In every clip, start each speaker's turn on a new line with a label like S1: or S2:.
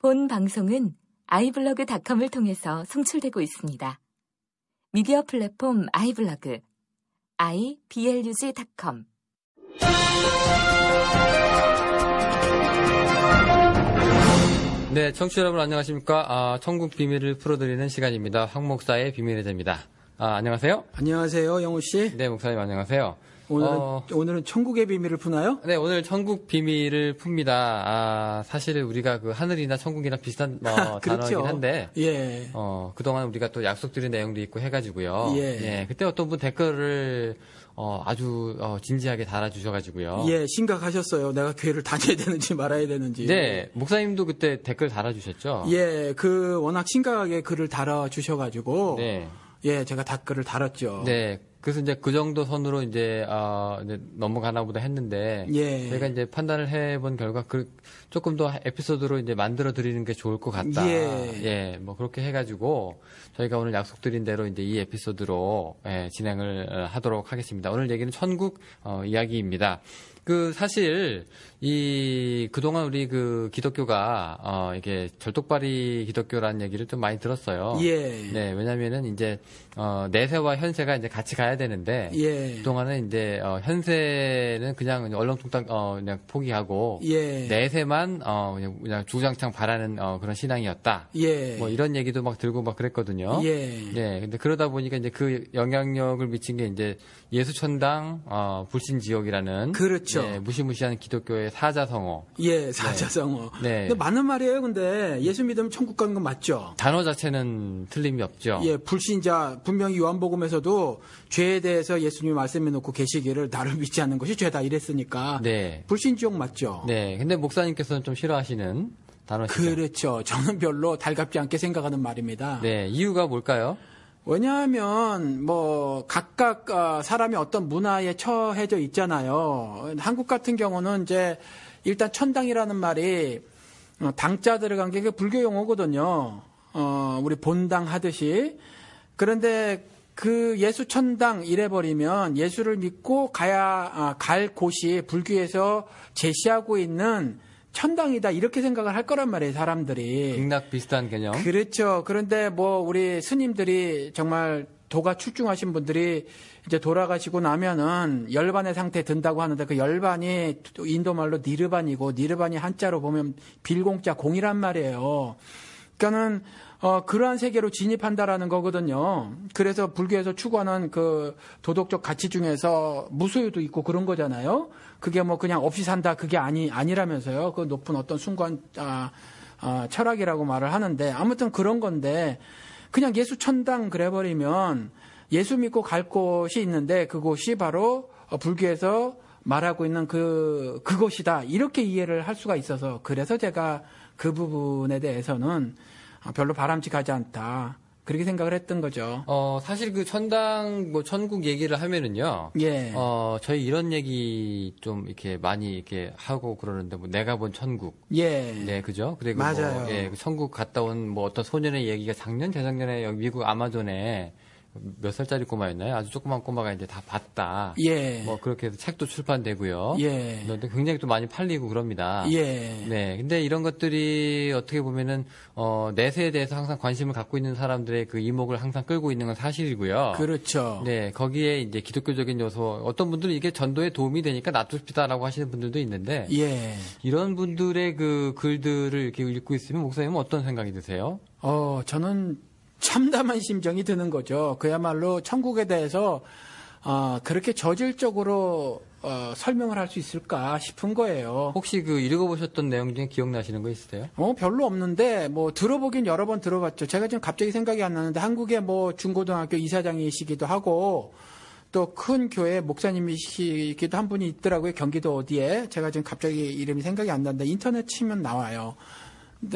S1: 본 방송은 iblog.com을 통해서 송출되고 있습니다. 미디어 플랫폼 iblog, iblog.com.
S2: 네, 청취자 여러분 안녕하십니까? 천국 비밀을 풀어드리는 시간입니다. 황 목사의 비밀의 제입니다. 안녕하세요.
S3: 안녕하세요, 영호 씨.
S2: 네, 목사님 안녕하세요.
S3: 오늘은 천국의 비밀을 푸나요?
S2: 네, 오늘 천국 비밀을 풉니다. 사실 우리가 그 하늘이나 천국이나 비슷한
S3: 그렇죠.
S2: 단어이긴 한데,
S3: 예.
S2: 그동안 우리가 또 약속드린 내용도 있고 해가지고요.
S3: 예.
S2: 그때 어떤 분 댓글을 아주 진지하게 달아주셔가지고요.
S3: 예, 심각하셨어요. 내가 교회를 다녀야 되는지 말아야 되는지.
S2: 네, 목사님도 그때 댓글 달아주셨죠?
S3: 예, 워낙 심각하게 글을 달아주셔가지고.
S2: 네.
S3: 예, 제가 댓글을 달았죠.
S2: 네. 그래서 이제 그 정도 선으로 이제 넘어가나 보다 했는데.
S3: 예.
S2: 저희가 이제 판단을 해본 결과 조금 더 에피소드로 이제 만들어 드리는 게 좋을 것 같다.
S3: 예.
S2: 뭐 그렇게 해가지고 저희가 오늘 약속드린 대로 이제 이 에피소드로 진행을 하도록 하겠습니다. 오늘 얘기는 천국 이야기입니다. 사실, 그동안 우리 기독교가, 이게 절독발이 기독교라는 얘기를 좀 많이 들었어요.
S3: 예.
S2: 네, 왜냐면은 이제, 내세와 현세가 이제 같이 가야 되는데,
S3: 예.
S2: 그동안은 이제, 현세는 그냥 얼렁뚱땅, 그냥 포기하고,
S3: 예.
S2: 내세만, 그냥 주구장창 바라는, 그런 신앙이었다.
S3: 예.
S2: 뭐 이런 얘기도 막 들고 막 그랬거든요.
S3: 예.
S2: 네, 근데 그러다 보니까 이제 그 영향력을 미친 게 이제 예수천당, 불신지옥이라는.
S3: 그렇죠.
S2: 네, 무시무시한 기독교의 사자성어.
S3: 예, 사자성어.
S2: 네.
S3: 근데 맞는 말이에요. 근데 예수 믿으면 천국 가는 건 맞죠?
S2: 단어 자체는 틀림이 없죠.
S3: 예, 불신자 분명히 요한복음에서도 죄에 대해서 예수님이 말씀해 놓고 계시기를 나를 믿지 않는 것이 죄다 이랬으니까.
S2: 네.
S3: 불신지옥 맞죠?
S2: 네. 근데 목사님께서는 좀 싫어하시는 단어시죠.
S3: 그렇죠. 저는 별로 달갑지 않게 생각하는 말입니다.
S2: 네. 이유가 뭘까요?
S3: 왜냐하면 각각 사람이 어떤 문화에 처해져 있잖아요. 한국 같은 경우는 이제 일단 천당이라는 말이 당자 들어간 게 불교 용어거든요. 우리 본당 하듯이. 그런데 예수 천당 이래버리면 예수를 믿고 갈 곳이 불교에서 제시하고 있는 천당이다 이렇게 생각을 할 거란 말이에요, 사람들이.
S2: 극락 비슷한 개념.
S3: 그렇죠. 그런데 우리 스님들이 정말 도가 출중하신 분들이 이제 돌아가시고 나면은 열반의 상태에 든다고 하는데 그 열반이 인도말로 니르반이고 니르반이 한자로 보면 빌공자 공이란 말이에요. 그러니까는 그러한 세계로 진입한다라는 거거든요. 그래서 불교에서 추구하는 도덕적 가치 중에서 무소유도 있고 그런 거잖아요. 그게 그냥 없이 산다 그게 아니라면서요. 그 높은 어떤 순간 철학이라고 말을 하는데 아무튼 그런 건데 그냥 예수 천당 그래버리면 예수 믿고 갈 곳이 있는데 그곳이 바로 불교에서 말하고 있는 그것이다 이렇게 이해를 할 수가 있어서 그래서 제가 그 부분에 대해서는 별로 바람직하지 않다. 그렇게 생각을 했던 거죠.
S2: 사실 천당, 천국 얘기를 하면은요.
S3: 예.
S2: 저희 이런 얘기 좀 이렇게 많이 이렇게 하고 그러는데, 내가 본 천국.
S3: 예.
S2: 네, 그죠? 그리고
S3: 맞아요.
S2: 천국 갔다 온 어떤 소년의 얘기가 재작년에 여기 미국 아마존에 몇 살짜리 꼬마였나요? 아주 조그만 꼬마가 이제 다 봤다.
S3: 예.
S2: 그렇게 해서 책도 출판되고요.
S3: 예.
S2: 그런데 굉장히 또 많이 팔리고 그럽니다.
S3: 예.
S2: 네. 근데 이런 것들이 어떻게 보면은, 내세에 대해서 항상 관심을 갖고 있는 사람들의 그 이목을 항상 끌고 있는 건 사실이고요.
S3: 그렇죠.
S2: 네. 거기에 이제 기독교적인 요소, 어떤 분들은 이게 전도에 도움이 되니까 놔둡시다라고 하시는 분들도 있는데.
S3: 예.
S2: 이런 분들의 글들을 이렇게 읽고 있으면 목사님은 어떤 생각이 드세요?
S3: 저는 참담한 심정이 드는 거죠. 그야말로 천국에 대해서 그렇게 저질적으로 설명을 할 수 있을까 싶은 거예요.
S2: 혹시 읽어보셨던 내용 중에 기억나시는 거 있으세요?
S3: 별로 없는데 들어보긴 여러 번 들어봤죠. 제가 지금 갑자기 생각이 안 나는데 한국의 중고등학교 이사장이시기도 하고 또 큰 교회 목사님이시기도 한 분이 있더라고요. 경기도 어디에. 제가 지금 갑자기 이름이 생각이 안 나는데 인터넷 치면 나와요.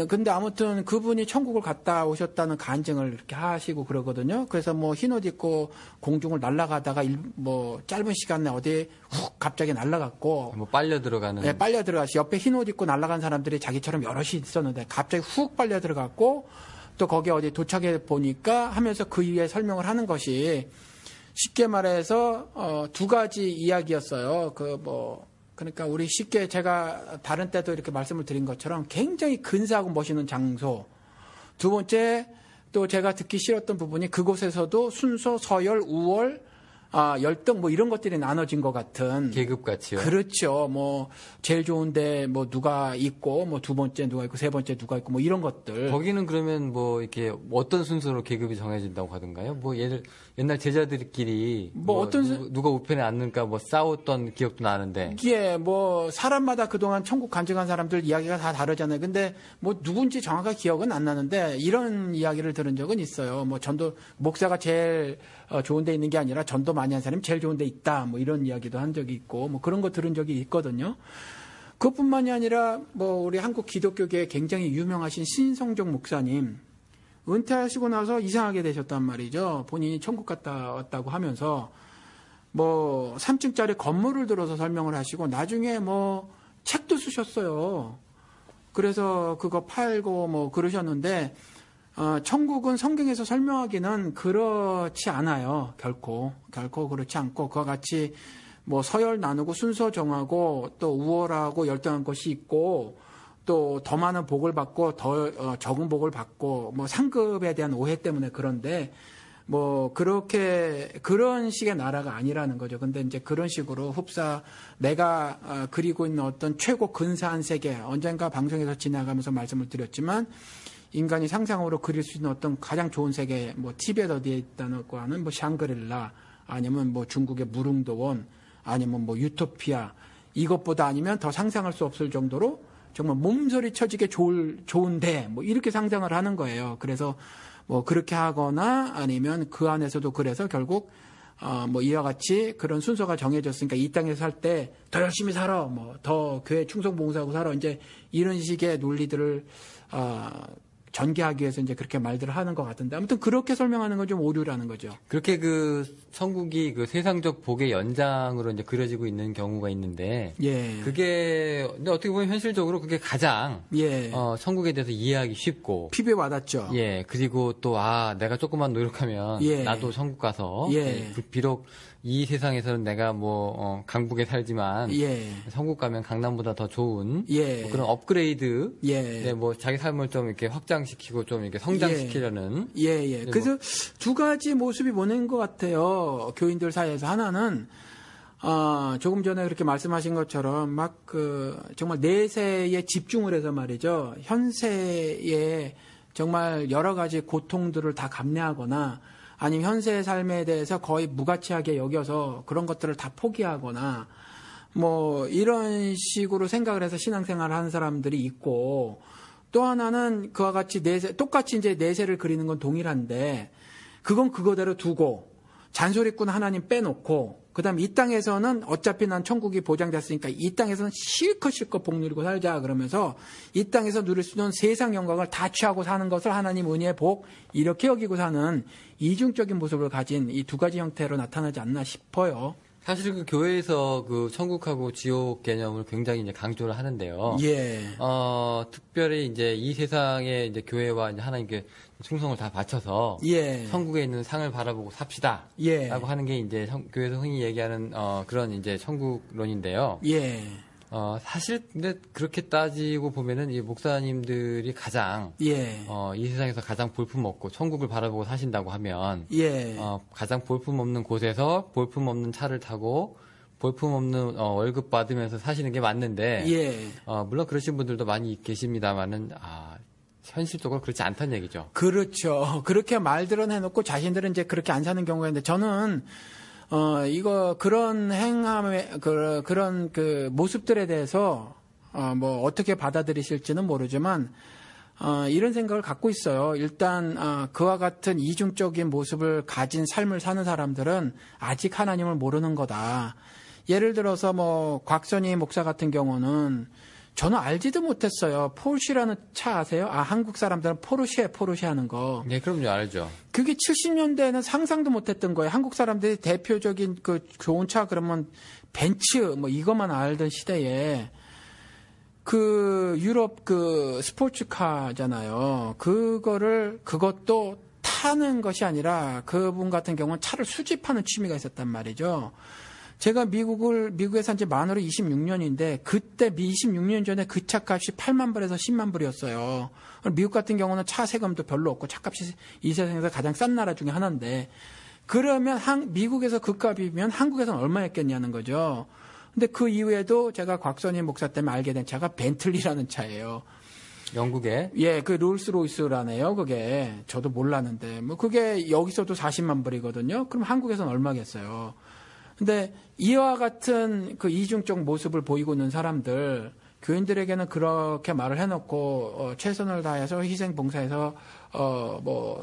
S3: 근데 아무튼 그분이 천국을 갔다 오셨다는 간증을 이렇게 하시고 그러거든요. 그래서 흰 옷 입고 공중을 날아가다가 짧은 시간 내에 어디에 훅 갑자기 날아갔고.
S2: 빨려 들어가는.
S3: 네, 빨려 들어가시. 옆에 흰 옷 입고 날아간 사람들이 자기처럼 여럿이 있었는데 갑자기 훅 빨려 들어갔고 또 거기 어디 도착해 보니까 하면서 그 이후에 설명을 하는 것이 쉽게 말해서 두 가지 이야기였어요. 그러니까 우리 쉽게 제가 다른 때도 이렇게 말씀을 드린 것처럼 굉장히 근사하고 멋있는 장소. 두 번째 또 제가 듣기 싫었던 부분이 그곳에서도 순서, 서열, 우월, 열등 뭐 이런 것들이 나눠진 것 같은
S2: 계급같이요.
S3: 그렇죠. 뭐 제일 좋은데 뭐 누가 있고 뭐 두 번째 누가 있고 세 번째 누가 있고 뭐 이런 것들.
S2: 거기는 그러면 뭐 이렇게 어떤 순서로 계급이 정해진다고 하던가요? 뭐 옛날 제자들끼리
S3: 뭐 어떤
S2: 누가 우편에 앉는가 뭐 싸웠던 기억도 나는데.
S3: 이게 뭐 사람마다 그동안 천국 간증한 사람들 이야기가 다 다르잖아요. 근데 뭐 누군지 정확하게 기억은 안 나는데 이런 이야기를 들은 적은 있어요. 뭐 전도 목사가 제일 좋은 데 있는 게 아니라 전도 많이 한 사람이 제일 좋은 데 있다. 뭐 이런 이야기도 한 적이 있고 뭐 그런 거 들은 적이 있거든요. 그것뿐만이 아니라 뭐 우리 한국 기독교계에 굉장히 유명하신 신성종 목사님 은퇴하시고 나서 이상하게 되셨단 말이죠. 본인이 천국 갔다 왔다고 하면서 뭐 3층짜리 건물을 들어서 설명을 하시고 나중에 뭐 책도 쓰셨어요. 그래서 그거 팔고 뭐 그러셨는데 천국은 성경에서 설명하기는 그렇지 않아요. 결코 그렇지 않고 그와 같이 뭐 서열 나누고 순서 정하고 또 우월하고 열등한 것이 있고 또 더 많은 복을 받고 더 적은 복을 받고 뭐 상급에 대한 오해 때문에 그런데 뭐 그렇게 그런 식의 나라가 아니라는 거죠. 근데 이제 그런 식으로 흡사 내가 그리고 있는 어떤 최고 근사한 세계 언젠가 방송에서 지나가면서 말씀을 드렸지만 인간이 상상으로 그릴 수 있는 어떤 가장 좋은 세계 뭐 티베트 어디에 있다고 하는 뭐 샹그릴라 아니면 뭐 중국의 무릉도원 아니면 뭐 유토피아 이것보다 아니면 더 상상할 수 없을 정도로 정말 몸서리 쳐지게 좋은데 뭐 이렇게 상상을 하는 거예요. 그래서 뭐 그렇게 하거나 아니면 그 안에서도 그래서 결국 뭐 이와 같이 그런 순서가 정해졌으니까 이 땅에서 살 때 더 열심히 살아 뭐 더 교회 충성봉사하고 살아 이제 이런 식의 논리들을 전개하기 위해서 이제 그렇게 말들을 하는 것 같은데 아무튼 그렇게 설명하는 건 좀 오류라는 거죠.
S2: 그렇게 그 천국이 그 세상적 복의 연장으로 이제 그려지고 있는 경우가 있는데,
S3: 예.
S2: 그게 근데 어떻게 보면 현실적으로 그게 가장
S3: 예.
S2: 천국에 대해서 이해하기 쉽고,
S3: 피부에 와닿죠.
S2: 예, 그리고 또 내가 조금만 노력하면
S3: 예.
S2: 나도 천국 가서,
S3: 예.
S2: 비록 이 세상에서는 내가 뭐 강북에 살지만
S3: 예.
S2: 천국 가면 강남보다 더 좋은
S3: 예.
S2: 뭐 그런 업그레이드,
S3: 예.
S2: 네, 뭐 자기 삶을 좀 이렇게 확장시키고 좀 이렇게 성장시키려는,
S3: 예. 그래서 두 가지 모습이 보는 것 같아요. 교인들 사이에서 하나는 조금 전에 그렇게 말씀하신 것처럼 막 정말 내세에 집중을 해서 말이죠. 현세에 정말 여러 가지 고통들을 다 감내하거나 아니면 현세의 삶에 대해서 거의 무가치하게 여겨서 그런 것들을 다 포기하거나 뭐 이런 식으로 생각을 해서 신앙생활을 하는 사람들이 있고 또 하나는 그와 같이 똑같이 이제 내세를 그리는 건 동일한데 그건 그거대로 두고 잔소리꾼 하나님 빼놓고 그다음에 이 땅에서는 어차피 난 천국이 보장됐으니까 이 땅에서는 실컷 복 누리고 살자 그러면서 이 땅에서 누릴 수 있는 세상 영광을 다 취하고 사는 것을 하나님 은혜의 복 이렇게 여기고 사는 이중적인 모습을 가진 이 두 가지 형태로 나타나지 않나 싶어요.
S2: 사실 그 교회에서 그 천국하고 지옥 개념을 굉장히 이제 강조를 하는데요.
S3: 예.
S2: 특별히 이제 이 세상에 이제 교회와 이제 하나님께 충성을 다 바쳐서
S3: 예.
S2: 천국에 있는 상을 바라보고 삽시다.
S3: 예.
S2: 라고 하는 게 이제 교회에서 흔히 얘기하는 그런 이제 천국론인데요.
S3: 예.
S2: 사실 근데 그렇게 따지고 보면은 이 목사님들이 가장
S3: 예.
S2: 이 세상에서 가장 볼품 없고 천국을 바라보고 사신다고 하면
S3: 예.
S2: 가장 볼품 없는 곳에서 볼품 없는 차를 타고 볼품 없는 월급 받으면서 사시는 게 맞는데
S3: 예.
S2: 물론 그러신 분들도 많이 계십니다만은 현실적으로 그렇지 않다는 얘기죠.
S3: 그렇죠. 그렇게 말들은 해놓고 자신들은 이제 그렇게 안 사는 경우가 있는데 저는 그런 그런 모습들에 대해서, 뭐, 어떻게 받아들이실지는 모르지만, 이런 생각을 갖고 있어요. 일단, 그와 같은 이중적인 모습을 가진 삶을 사는 사람들은 아직 하나님을 모르는 거다. 예를 들어서 뭐, 곽선희 목사 같은 경우는 저는 알지도 못했어요. 포르쉐라는 차 아세요? 한국 사람들은 포르쉐 하는 거.
S2: 네, 그럼요, 알죠.
S3: 그게 70년대에는 상상도 못했던 거예요. 한국 사람들이 대표적인 그 좋은 차 그러면 벤츠 뭐 이것만 알던 시대에 그 유럽 그 스포츠카잖아요. 그것도 타는 것이 아니라 그분 같은 경우는 차를 수집하는 취미가 있었단 말이죠. 제가 미국에 산 지 만으로 26년인데 그때 26년 전에 그 차값이 8만 불에서 10만 불이었어요. 미국 같은 경우는 차 세금도 별로 없고 차값이 이 세상에서 가장 싼 나라 중에 하나인데 그러면 미국에서 그 값이면 한국에서는 얼마였겠냐는 거죠. 근데 그 이후에도 제가 곽선희 목사 때문에 알게 된 차가 벤틀리라는 차예요.
S2: 영국에?
S3: 예, 그 롤스로이스라네요, 그게. 저도 몰랐는데. 뭐, 그게 여기서도 40만 불이거든요. 그럼 한국에서는 얼마겠어요. 근데 이와 같은 그 이중적 모습을 보이고 있는 사람들, 교인들에게는 그렇게 말을 해놓고, 최선을 다해서 희생 봉사해서,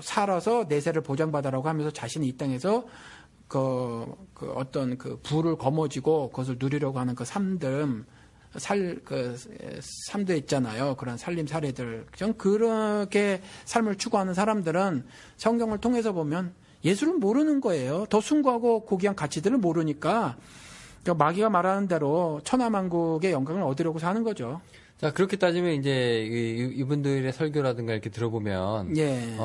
S3: 살아서 내세를 보장받아라고 하면서 자신이 이 땅에서 어떤 그 부를 거머쥐고 그것을 누리려고 하는 그 삶도 있잖아요. 그런 살림 사례들. 그렇게 삶을 추구하는 사람들은 성경을 통해서 보면 예수를 모르는 거예요. 더 숭고하고 고귀한 가치들을 모르니까 마귀가 말하는 대로 천하만국의 영광을 얻으려고 사는 거죠.
S2: 자, 그렇게 따지면 이제 이분들의 설교라든가 이렇게 들어보면
S3: 예.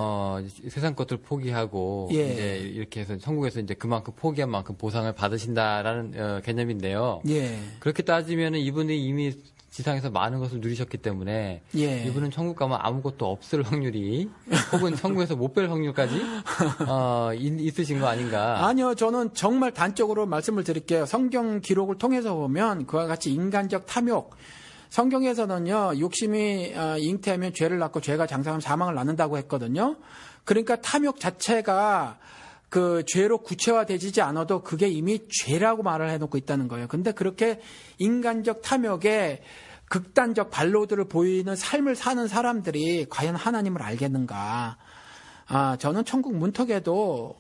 S2: 세상 것들 포기하고
S3: 예.
S2: 이제 이렇게 해서 천국에서 이제 그만큼 포기한 만큼 보상을 받으신다라는 개념인데요.
S3: 예.
S2: 그렇게 따지면은 이분이 이미 지상에서 많은 것을 누리셨기 때문에
S3: 예.
S2: 이분은 천국 가면 아무것도 없을 확률이 혹은 천국에서 못 뵐 확률까지 있으신 거 아닌가?
S3: 아니요, 저는 정말 단적으로 말씀을 드릴게요. 성경 기록을 통해서 보면 그와 같이 인간적 탐욕. 성경에서는요, 욕심이 잉태하면 죄를 낳고 죄가 장사하면 사망을 낳는다고 했거든요. 그러니까 탐욕 자체가 그 죄로 구체화되지 않아도 그게 이미 죄라고 말을 해놓고 있다는 거예요. 근데 그렇게 인간적 탐욕에 극단적 발로들을 보이는 삶을 사는 사람들이 과연 하나님을 알겠는가? 저는 천국 문턱에도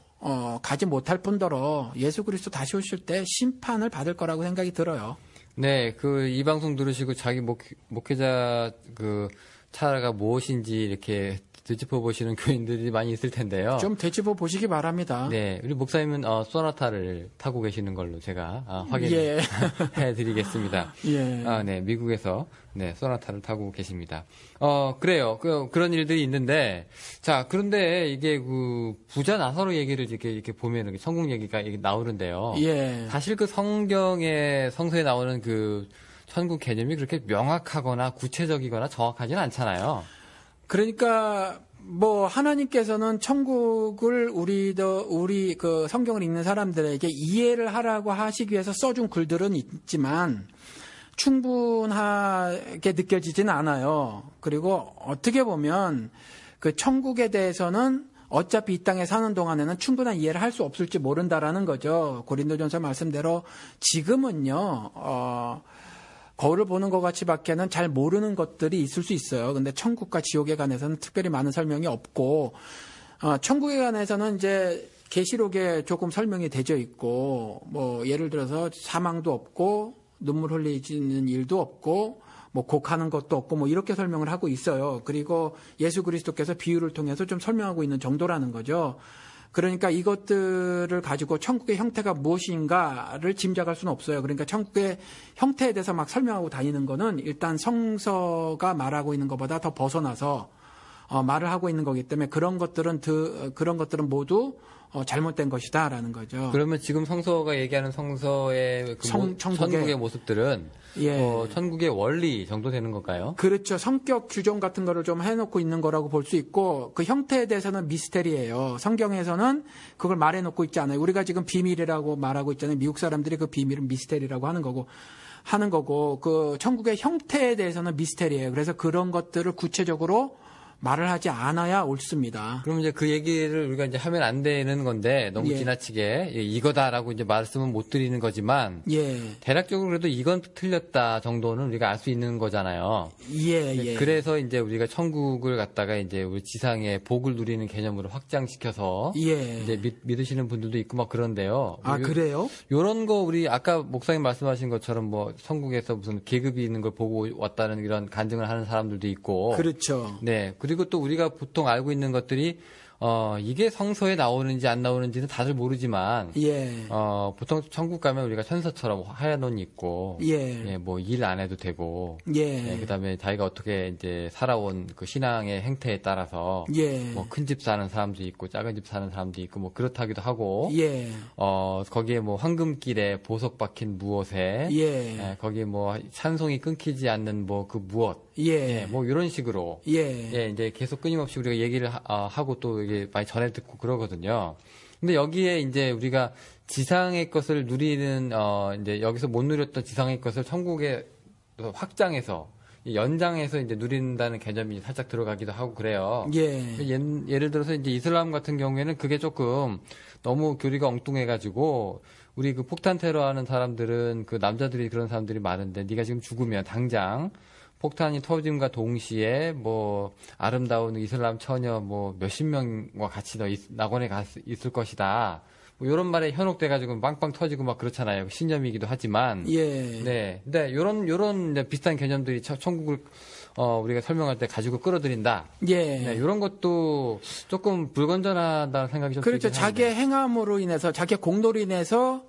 S3: 가지 못할 뿐더러 예수 그리스도 다시 오실 때 심판을 받을 거라고 생각이 들어요.
S2: 네, 이 방송 들으시고 자기 목회자 차가 무엇인지 이렇게 되짚어 보시는 교인들이 많이 있을 텐데요.
S3: 좀 되짚어 보시기 바랍니다.
S2: 네, 우리 목사님은 소나타를 타고 계시는 걸로 제가 확인해 드리겠습니다.
S3: 예.
S2: 네, 미국에서 소나타를 타고 계십니다. 그래요. 그런 일들이 있는데, 자, 그런데 이게 부자 나사로 얘기를 이렇게 보면 천국 얘기가 나오는데요.
S3: 예.
S2: 사실 성서에 나오는 천국 개념이 그렇게 명확하거나 구체적이거나 정확하지는 않잖아요.
S3: 그러니까 하나님께서는 천국을 우리 성경을 읽는 사람들에게 이해를 하라고 하시기 위해서 써준 글들은 있지만 충분하게 느껴지지는 않아요. 그리고 어떻게 보면 그 천국에 대해서는 어차피 이 땅에 사는 동안에는 충분한 이해를 할 수 없을지 모른다라는 거죠. 고린도전서 말씀대로 지금은요. 거울을 보는 것 같이밖에는 잘 모르는 것들이 있을 수 있어요. 근데 천국과 지옥에 관해서는 특별히 많은 설명이 없고, 천국에 관해서는 이제 계시록에 조금 설명이 되어 있고, 예를 들어서 사망도 없고, 눈물 흘리는 일도 없고, 곡하는 것도 없고, 이렇게 설명을 하고 있어요. 그리고 예수 그리스도께서 비유를 통해서 좀 설명하고 있는 정도라는 거죠. 그러니까 이것들을 가지고 천국의 형태가 무엇인가를 짐작할 수는 없어요. 그러니까 천국의 형태에 대해서 막 설명하고 다니는 거는 일단 성서가 말하고 있는 것보다 더 벗어나서 말을 하고 있는 거기 때문에 그런 것들은 모두 잘못된 것이다라는 거죠.
S2: 그러면 지금 성서가 얘기하는 성서의 천국의 모습들은 천국의 원리 정도 되는 걸까요?
S3: 그렇죠. 성격 규정 같은 거를 좀 해놓고 있는 거라고 볼 수 있고 그 형태에 대해서는 미스테리예요. 성경에서는 그걸 말해놓고 있지 않아요. 우리가 지금 비밀이라고 말하고 있잖아요. 미국 사람들이 그 비밀은 미스테리라고 하는 거고 그 천국의 형태에 대해서는 미스테리예요. 그래서 그런 것들을 구체적으로 말을 하지 않아야 옳습니다.
S2: 그럼 이제 그 얘기를 우리가 이제 하면 안 되는 건데 너무 지나치게 이거다라고 이제 말씀은 못 드리는 거지만 대략적으로 그래도 이건 틀렸다 정도는 우리가 알 수 있는 거잖아요. 그래서 이제 우리가 천국을 갖다가 이제 우리 지상의 복을 누리는 개념으로 확장시켜서 이제 믿으시는 분들도 있고 막 그런데요.
S3: 그래요?
S2: 요런 거 우리 아까 목사님 말씀하신 것처럼 천국에서 무슨 계급이 있는 걸 보고 왔다는 이런 간증을 하는 사람들도 있고.
S3: 그렇죠.
S2: 네. 그리고 또 우리가 보통 알고 있는 것들이 이게 성서에 나오는지 안 나오는지는 다들 모르지만,
S3: 예.
S2: 보통 천국 가면 우리가 천사처럼 하얀 옷 입고,
S3: 예.
S2: 뭐 일 안 해도 되고,
S3: 예.
S2: 그 다음에 자기가 어떻게 이제 살아온 그 신앙의 행태에 따라서,
S3: 예.
S2: 뭐 큰 집 사는 사람도 있고, 작은 집 사는 사람도 있고, 뭐 그렇다기도 하고,
S3: 예.
S2: 거기에 뭐 황금길에 보석 박힌 무엇에,
S3: 예.
S2: 거기 뭐 찬송이 끊기지 않는 뭐 그 무엇,
S3: 예.
S2: 뭐 이런 식으로,
S3: 예.
S2: 이제 계속 끊임없이 우리가 얘기를 하고 또 이게 많이 전해 듣고 그러거든요. 근데 여기에 이제 우리가 지상의 것을 누리는, 이제 여기서 못 누렸던 지상의 것을 천국에 확장해서, 연장해서 이제 누린다는 개념이 살짝 들어가기도 하고 그래요.
S3: 예.
S2: 예를 들어서 이제 이슬람 같은 경우에는 그게 조금 너무 교리가 엉뚱해가지고, 우리 그 폭탄 테러 하는 사람들은 그 남자들이 그런 사람들이 많은데, 네가 지금 죽으면 당장 폭탄이 터짐과 동시에 뭐 아름다운 이슬람 처녀 뭐 몇십 명과 같이 너 낙원에 있을 것이다. 뭐 이런 말에 현혹돼가지고 빵빵 터지고 막 그렇잖아요. 신념이기도 하지만.
S3: 예.
S2: 네. 근데 요런 이제 비슷한 개념들이 천국을 우리가 설명할 때 가지고 끌어들인다.
S3: 예.
S2: 네, 이런 것도 조금 불건전하다는 생각이 좀
S3: 그렇죠.
S2: 들긴
S3: 자기의
S2: 합니다.
S3: 행함으로 인해서, 자기의 공로로 인해서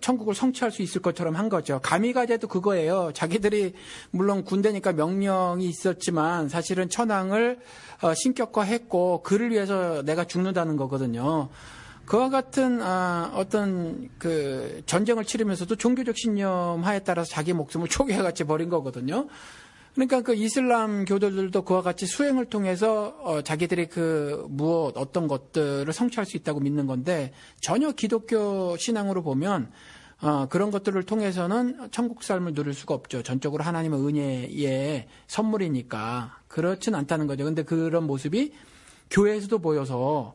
S3: 천국을 성취할 수 있을 것처럼 한 거죠. 가미가제도 그거예요. 자기들이 물론 군대니까 명령이 있었지만 사실은 천황을 신격화했고 그를 위해서 내가 죽는다는 거거든요. 그와 같은 어떤 그 전쟁을 치르면서도 종교적 신념 하에 따라서 자기 목숨을 초기화같이 버린 거거든요. 그러니까 그 이슬람 교도들도 그와 같이 수행을 통해서 자기들이 그 무엇 어떤 것들을 성취할 수 있다고 믿는 건데, 전혀 기독교 신앙으로 보면 그런 것들을 통해서는 천국 삶을 누릴 수가 없죠. 전적으로 하나님의 은혜의 선물이니까. 그렇진 않다는 거죠. 근데 그런 모습이 교회에서도 보여서,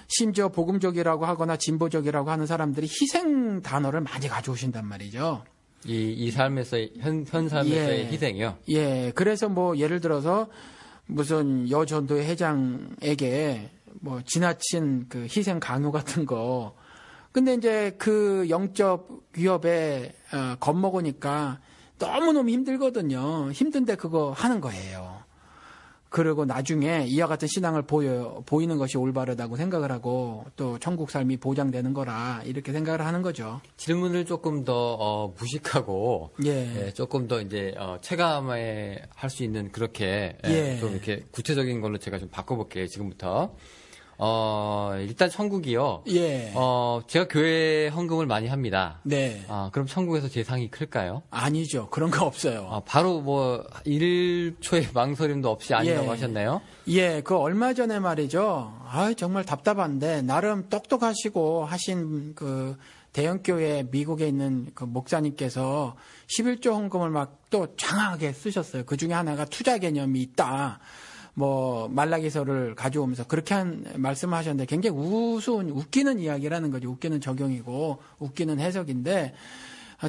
S3: 심지어 복음적이라고 하거나 진보적이라고 하는 사람들이 희생 단어를 많이 가져오신단 말이죠.
S2: 이 삶에서의 현 삶에서의 희생이요.
S3: 예. 그래서 뭐 예를 들어서 무슨 여전도회 회장에게 뭐 지나친 그 희생 강요 같은 거. 근데 이제 그 영적 위협에 겁먹으니까 너무너무 힘들거든요. 힘든데 그거 하는 거예요. 그리고 나중에 이와 같은 신앙을 보이는 것이 올바르다고 생각을 하고 또 천국 삶이 보장되는 거라 이렇게 생각을 하는 거죠.
S2: 질문을 조금 더 무식하고
S3: 예.
S2: 조금 더 이제 체감에 할 수 있는 그렇게 좀 이렇게 구체적인 걸로 제가 좀 바꿔볼게요. 지금부터. 일단 천국이요.
S3: 예.
S2: 제가 교회 헌금을 많이 합니다.
S3: 네.
S2: 그럼 천국에서 제 상이 클까요?
S3: 아니죠. 그런 거 없어요.
S2: 바로 뭐 1초의 망설임도 없이 아니라고 하셨나요?
S3: 예, 그 얼마 전에 말이죠. 정말 답답한데 나름 똑똑하시고 하신 그 대형교회 미국에 있는 그 목사님께서 11조 헌금을 막 또 장하게 쓰셨어요. 그 중에 하나가 투자 개념이 있다. 뭐 말라기서를 가져오면서 그렇게 말씀을 하셨는데 굉장히 웃기는 이야기라는 거죠. 웃기는 적용이고 웃기는 해석인데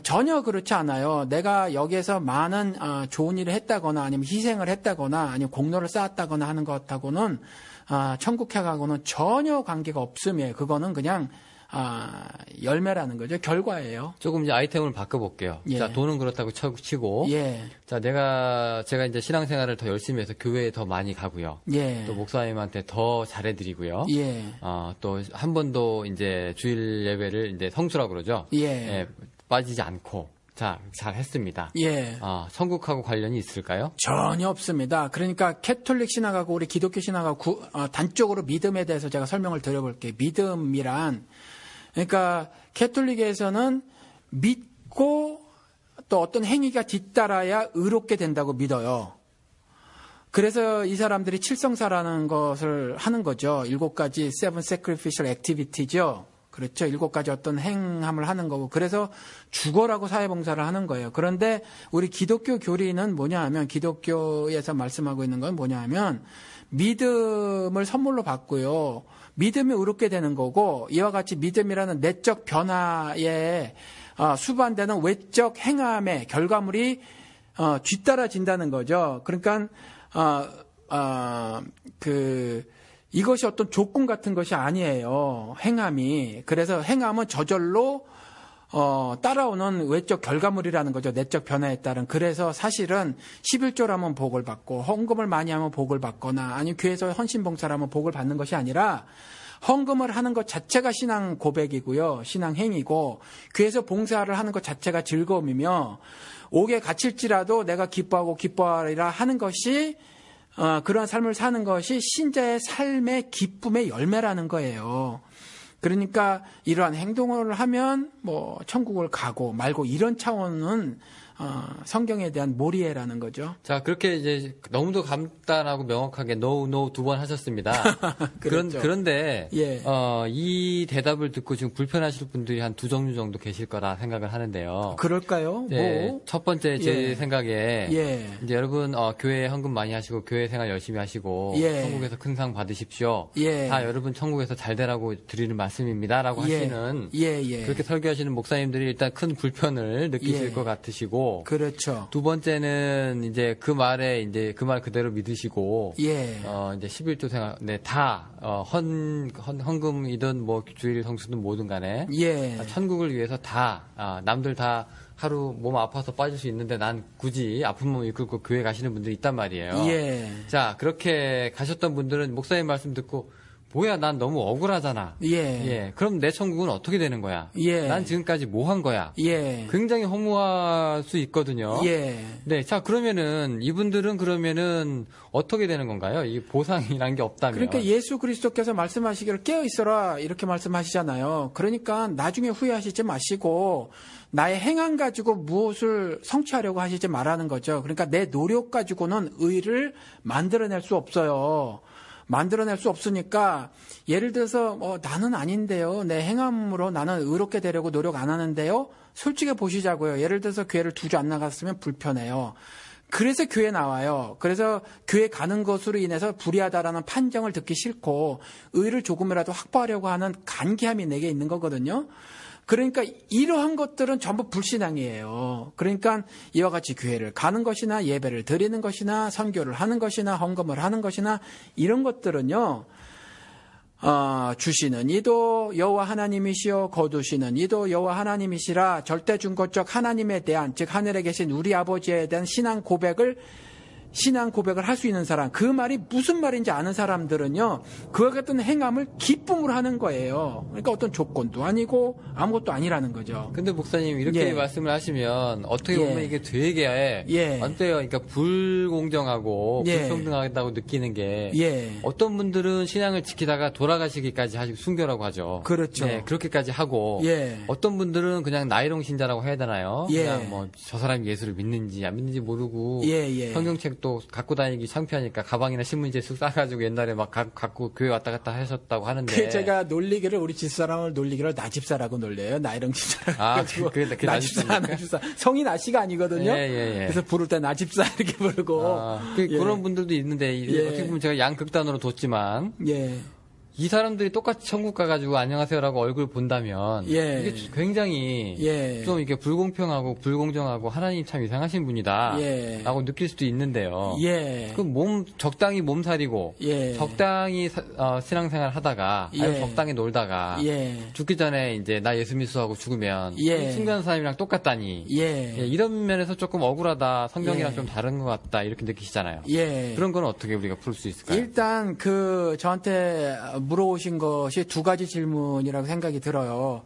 S3: 전혀 그렇지 않아요. 내가 여기에서 많은 좋은 일을 했다거나 아니면 희생을 했다거나 아니면 공로를 쌓았다거나 하는 것하고는 천국행하고는 전혀 관계가 없음이에요. 그거는 그냥 열매라는 거죠. 결과예요.
S2: 조금 이제 아이템을 바꿔볼게요.
S3: 예.
S2: 자, 돈은 그렇다고 치고.
S3: 예.
S2: 자, 제가 이제 신앙생활을 더 열심히 해서 교회에 더 많이 가고요.
S3: 예.
S2: 또 목사님한테 더 잘해드리고요.
S3: 예.
S2: 또 한 번도 이제 주일 예배를 이제 성수라고 그러죠.
S3: 예.
S2: 빠지지 않고. 자, 잘 했습니다.
S3: 예.
S2: 천국하고 관련이 있을까요?
S3: 전혀 없습니다. 그러니까 캐톨릭 신학하고 우리 기독교 신학하고 단적으로 믿음에 대해서 제가 설명을 드려볼게요. 믿음이란, 그러니까 캐톨릭에서는 믿고 또 어떤 행위가 뒤따라야 의롭게 된다고 믿어요. 그래서 이 사람들이 칠성사라는 것을 하는 거죠. 7가지 seven sacrificial activities죠. 그렇죠. 7가지 어떤 행함을 하는 거고. 그래서 죽어라고 사회봉사를 하는 거예요. 그런데 우리 기독교 교리는 뭐냐 하면, 기독교에서 말씀하고 있는 건 뭐냐 하면, 믿음을 선물로 받고요. 믿음이 의롭게 되는 거고, 이와 같이 믿음이라는 내적 변화에 수반되는 외적 행함의 결과물이 뒤따라진다는 거죠. 그러니까 이것이 어떤 조건 같은 것이 아니에요. 행함이. 그래서 행함은 저절로 따라오는 외적 결과물이라는 거죠. 내적 변화에 따른. 그래서 사실은 11조를 하면 복을 받고 헌금을 많이 하면 복을 받거나 아니면 교회에서 헌신봉사를 하면 복을 받는 것이 아니라 헌금을 하는 것 자체가 신앙 고백이고요. 신앙 행위고 교회에서 봉사를 하는 것 자체가 즐거움이며 옥에 갇힐지라도 내가 기뻐하고 기뻐하리라 하는 것이 그러한 삶을 사는 것이 신자의 삶의 기쁨의 열매라는 거예요. 그러니까 이러한 행동을 하면 뭐 천국을 가고 말고 이런 차원은 성경에 대한 모리에라는 거죠.
S2: 자, 그렇게 이제 너무도 간단하고 명확하게 no 두 번 하셨습니다.
S3: 그렇죠.
S2: 그런데
S3: 예.
S2: 이 대답을 듣고 지금 불편하실 분들이 한 두 종류 정도 계실 거라 생각을 하는데요.
S3: 그럴까요?
S2: 네,
S3: 뭐.
S2: 첫 번째 제
S3: 예.
S2: 생각에
S3: 예.
S2: 이제 여러분 교회 헌금 많이 하시고 교회 생활 열심히 하시고
S3: 예.
S2: 천국에서 큰 상 받으십시오.
S3: 예.
S2: 다 여러분 천국에서 잘 되라고 드리는 말씀입니다라고
S3: 예.
S2: 하시는
S3: 예.
S2: 그렇게 설교하시는 목사님들이 일단 큰 불편을 느끼실
S3: 예.
S2: 것 같으시고
S3: 그렇죠.
S2: 두 번째는 이제 그 말에 이제 그 말 그대로 믿으시고
S3: 예.
S2: 이제 11조 생활 다 헌금이든 뭐 주일 성수든 뭐든 간에
S3: 예.
S2: 천국을 위해서 다 남들 다 하루 몸 아파서 빠질 수 있는데 난 굳이 아픈 몸 이끌고 교회 가시는 분들이 있단 말이에요.
S3: 예.
S2: 자, 그렇게 가셨던 분들은 목사님 말씀 듣고 뭐야, 난 너무 억울하잖아.
S3: 예.
S2: 그럼 내 천국은 어떻게 되는 거야?
S3: 예.
S2: 난 지금까지 뭐 한 거야?
S3: 예.
S2: 굉장히 허무할 수 있거든요.
S3: 예.
S2: 네, 자, 그러면은 이분들은 그러면은 어떻게 되는 건가요? 이 보상이란 게 없다면.
S3: 그러니까 예수 그리스도께서 말씀하시기를 깨어 있어라 이렇게 말씀하시잖아요. 그러니까 나중에 후회하시지 마시고 나의 행함 가지고 무엇을 성취하려고 하시지 말라는 거죠. 그러니까 내 노력 가지고는 의를 만들어낼 수 없어요. 만들어낼 수 없으니까 예를 들어서 나는 아닌데요. 내 행함으로 나는 의롭게 되려고 노력 안 하는데요. 솔직히 보시자고요. 예를 들어서 교회를 2주 안 나갔으면 불편해요. 그래서 교회 나와요. 그래서 교회 가는 것으로 인해서 불의하다라는 판정을 듣기 싫고 의를 조금이라도 확보하려고 하는 간계함이 내게 있는 거거든요. 그러니까 이러한 것들은 전부 불신앙이에요. 그러니까 이와 같이 교회를 가는 것이나 예배를 드리는 것이나 선교를 하는 것이나 헌금을 하는 것이나 이런 것들은요. 주시는 이도 여호와 하나님이시요 거두시는 이도 여호와 하나님이시라 절대중고적 하나님에 대한 즉 하늘에 계신 우리 아버지에 대한 신앙 고백을 할 수 있는 사람, 그 말이 무슨 말인지 아는 사람들은요, 그와 같은 행함을 기쁨으로 하는 거예요. 그러니까 어떤 조건도 아니고 아무것도 아니라는 거죠.
S2: 근데 목사님 이렇게
S3: 예.
S2: 말씀을 하시면 어떻게 보면
S3: 예.
S2: 이게 되게
S3: 예.
S2: 어때요? 그러니까 불공정하고
S3: 예.
S2: 불평등하다고 느끼는 게
S3: 예.
S2: 어떤 분들은 신앙을 지키다가 돌아가시기까지 하시고 순교라고 하죠.
S3: 그렇죠.
S2: 네, 그렇게까지 하고
S3: 예.
S2: 어떤 분들은 그냥 나이롱 신자라고 해야 되나요?
S3: 예.
S2: 그냥 뭐 저 사람이 예수를 믿는지 안 믿는지 모르고
S3: 예.
S2: 성경책도 갖고 다니기 창피하니까 가방이나 신문지에 쓱 싸가지고 옛날에 막 갖고 교회 왔다 갔다 하셨다고 하는데.
S3: 그 제가 놀리기를 우리 집사람을 놀리기를 나집사라고 놀려요. 나이롱 집사라고.
S2: 그게
S3: 나집사. 성이 나씨가 아니거든요.
S2: 예.
S3: 그래서 부를 때 나집사 이렇게 부르고.
S2: 예.
S3: 예.
S2: 그런 분들도 있는데 어떻게 보면 제가 양극단으로 뒀지만
S3: 예.
S2: 이 사람들이 똑같이 천국 가가지고 안녕하세요라고 얼굴 본다면
S3: 예.
S2: 이게 굉장히
S3: 예.
S2: 좀 이게 불공평하고 불공정하고 하나님 참 이상하신 분이다
S3: 예.
S2: 라고 느낄 수도 있는데요.
S3: 예.
S2: 그 적당히 몸살이고
S3: 예.
S2: 적당히 신앙생활 하다가
S3: 예.
S2: 아니면 적당히 놀다가
S3: 예.
S2: 죽기 전에 이제 나 예수 믿수하고 죽으면
S3: 예.
S2: 친구하는 사람이랑 똑같다니
S3: 예.
S2: 이런 면에서 조금 억울하다, 성경이랑
S3: 예.
S2: 좀 다른 것 같다 이렇게 느끼시잖아요.
S3: 예.
S2: 그런 건 어떻게 우리가 풀 수 있을까요?
S3: 일단 저한테 물어오신 것이 두 가지 질문이라고 생각이 들어요.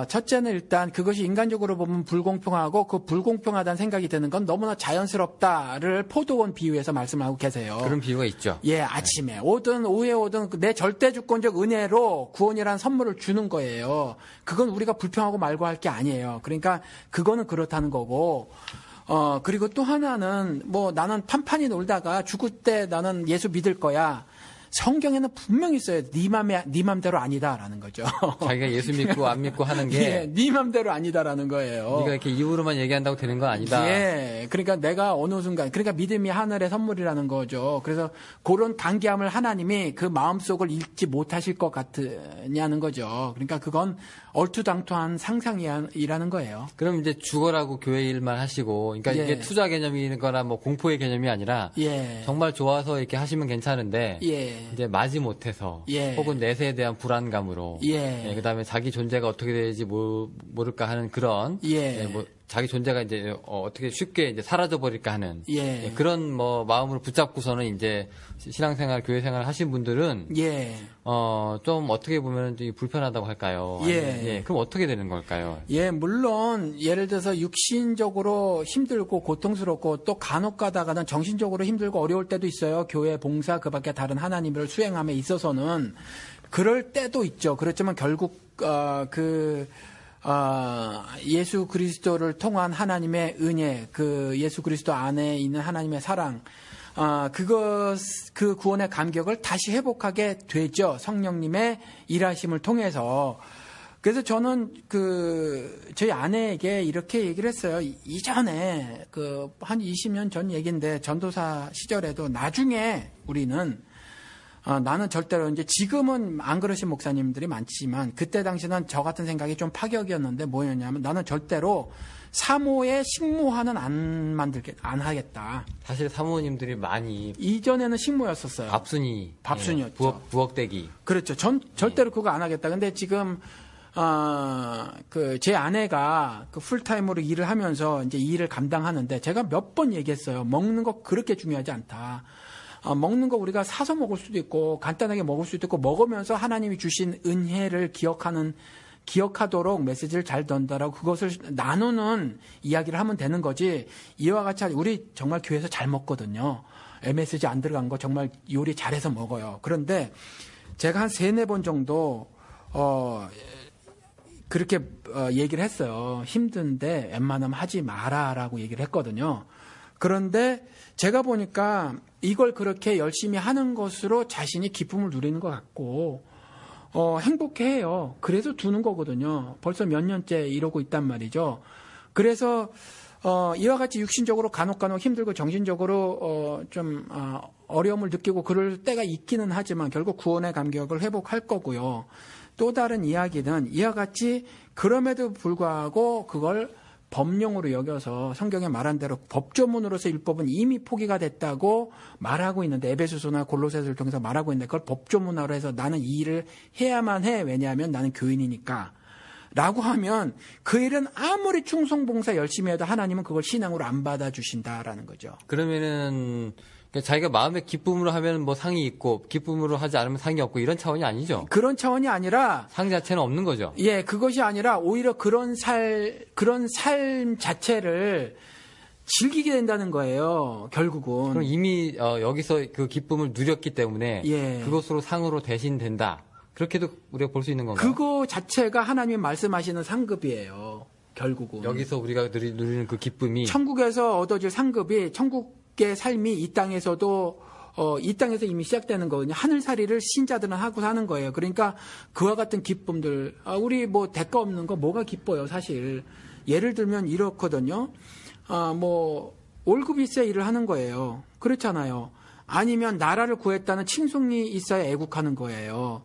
S3: 첫째는 일단 그것이 인간적으로 보면 불공평하고 그 불공평하다는 생각이 드는 건 너무나 자연스럽다를 포도원 비유해서 말씀하고 계세요.
S2: 그런 비유가 있죠.
S3: 예, 아침에 오든 오후에 오든 내 절대주권적 은혜로 구원이라는 선물을 주는 거예요. 그건 우리가 불평하고 말고 할 게 아니에요. 그러니까 그거는 그렇다는 거고. 그리고 또 하나는 나는 판판히 놀다가 죽을 때 나는 예수 믿을 거야. 성경에는 분명히 있어요. 네 맘대로 아니다라는 거죠.
S2: 자기가 예수 믿고 안 믿고 하는 게
S3: 예, 네 맘대로 아니다라는 거예요.
S2: 네가 이렇게 입으로만 얘기한다고 되는 건 아니다.
S3: 예, 그러니까 내가 어느 순간, 그러니까 믿음이 하늘의 선물이라는 거죠. 그래서 그런 간계함을 하나님이 그 마음속을 읽지 못하실 것 같으냐는 거죠. 그러니까 그건 얼토당토한 상상이라는 거예요.
S2: 그럼 이제 죽어라고 교회 일만 하시고, 그러니까
S3: 예.
S2: 이게 투자 개념이거나 뭐 공포의 개념이 아니라
S3: 예,
S2: 정말 좋아서 이렇게 하시면 괜찮은데
S3: 예.
S2: 이제 마지 못해서
S3: 예.
S2: 혹은 내세에 대한 불안감으로
S3: 예.
S2: 그다음에 자기 존재가 어떻게 될지 모를까 하는 그런
S3: 예.
S2: 뭐 자기 존재가 이제 어떻게 쉽게 이제 사라져 버릴까 하는
S3: 예.
S2: 그런 뭐 마음을 붙잡고서는 이제 신앙생활, 교회생활 하신 분들은
S3: 예.
S2: 좀 어떻게 보면 좀 불편하다고 할까요?
S3: 예.
S2: 그럼 어떻게 되는 걸까요?
S3: 예, 물론 예를 들어서 육신적으로 힘들고 고통스럽고 또 간혹 가다가는 정신적으로 힘들고 어려울 때도 있어요. 교회 봉사 그밖에 다른 하나님을 수행함에 있어서는 그럴 때도 있죠. 그렇지만 결국 예수 그리스도를 통한 하나님의 은혜, 그 예수 그리스도 안에 있는 하나님의 사랑, 그 구원의 감격을 다시 회복하게 되죠. 성령님의 일하심을 통해서. 그래서 저는 저희 아내에게 이렇게 얘기를 했어요. 이전에 한 20년 전 얘기인데 전도사 시절에도 나중에 우리는 나는 절대로 이제 지금은 안 그러신 목사님들이 많지만 그때 당시는 저 같은 생각이 좀 파격이었는데 뭐였냐면 나는 절대로 사모의 식모화는 안 하겠다.
S2: 사실 사모님들이 많이
S3: 이전에는 식모였었어요. 밥순이였죠.
S2: 예, 부엌대기.
S3: 그렇죠. 절대로 그거 안 하겠다. 근데 지금 제 아내가 풀타임으로 일을 하면서 이제 이 일을 감당하는데 제가 몇 번 얘기했어요. 먹는 거 그렇게 중요하지 않다. 먹는 거 우리가 사서 먹을 수도 있고 간단하게 먹을 수도 있고 먹으면서 하나님이 주신 은혜를 기억하도록 메시지를 잘 전달하고 그것을 나누는 이야기를 하면 되는 거지. 이와 같이 우리 정말 교회에서 잘 먹거든요. MSG 안 들어간 거 정말 요리 잘해서 먹어요. 그런데 제가 한 3-4번 정도 그렇게 얘기를 했어요. 힘든데 웬만하면 하지 마라라고 얘기를 했거든요. 그런데 제가 보니까 이걸 그렇게 열심히 하는 것으로 자신이 기쁨을 누리는 것 같고 행복해해요. 그래서 두는 거거든요. 벌써 몇 년째 이러고 있단 말이죠. 그래서 이와 같이 육신적으로 간혹 힘들고 정신적으로 좀 어려움을 느끼고 그럴 때가 있기는 하지만 결국 구원의 감격을 회복할 거고요. 또 다른 이야기는 이와 같이 그럼에도 불구하고 그걸 법령으로 여겨서 성경에 말한 대로 법조문으로서 율법은 이미 포기가 됐다고 말하고 있는데 에베소서나 골로새서를 통해서 말하고 있는데 그걸 법조문화로 해서 나는 이 일을 해야만 해. 왜냐하면 나는 교인이니까. 라고 하면 그 일은 아무리 충성봉사 열심히 해도 하나님은 그걸 신앙으로 안 받아주신다라는 거죠.
S2: 그러면은 자기가 마음의 기쁨으로 하면 뭐 상이 있고 기쁨으로 하지 않으면 상이 없고 이런 차원이 아니죠.
S3: 그런 차원이 아니라
S2: 상 자체는 없는 거죠.
S3: 예, 그것이 아니라 오히려 그런 삶 자체를 즐기게 된다는 거예요. 결국은.
S2: 그럼 이미 여기서 그 기쁨을 누렸기 때문에
S3: 예.
S2: 그것으로 상으로 대신된다. 그렇게도 우리가 볼 수 있는 건가요?
S3: 그거 자체가 하나님이 말씀하시는 상급이에요. 결국은.
S2: 여기서 우리가 누리는 그 기쁨이
S3: 천국에서 얻어질 상급이 천국의 삶이 이 땅에서도 이 땅에서 이미 시작되는 거거든요. 하늘살이를 신자들은 하고 사는 거예요. 그러니까 그와 같은 기쁨들, 우리 뭐 대가 없는 거 뭐가 기뻐요, 사실. 예를 들면 이렇거든요. 뭐 월급이 있어야 일을 하는 거예요. 그렇잖아요. 아니면 나라를 구했다는 칭송이 있어야 애국하는 거예요.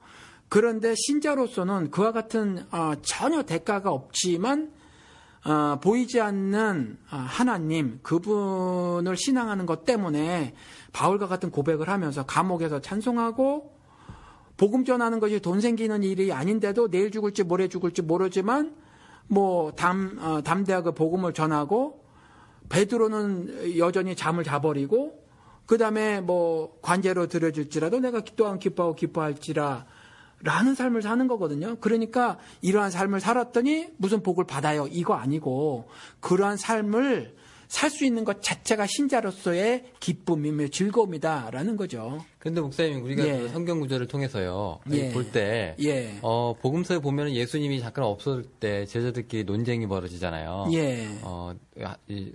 S3: 그런데 신자로서는 그와 같은 전혀 대가가 없지만 보이지 않는 하나님, 그분을 신앙하는 것 때문에 바울과 같은 고백을 하면서 감옥에서 찬송하고 복음 전하는 것이 돈 생기는 일이 아닌데도 내일 죽을지 모레 죽을지 모르지만 뭐 담대하게 복음을 전하고 베드로는 여전히 잠을 자버리고 그 다음에 뭐 관제로 들여줄지라도 내가 또한 기뻐하고 기뻐할지라 라는 삶을 사는 거거든요. 그러니까 이러한 삶을 살았더니 무슨 복을 받아요. 이거 아니고 그러한 삶을 살 수 있는 것 자체가 신자로서의 기쁨이며 즐거움이다라는 거죠.
S2: 그런데 목사님 우리가 그 성경 구절을 통해서요 볼 때 복음서에 보면 예수님이 잠깐 없을 때 제자들끼리 논쟁이 벌어지잖아요.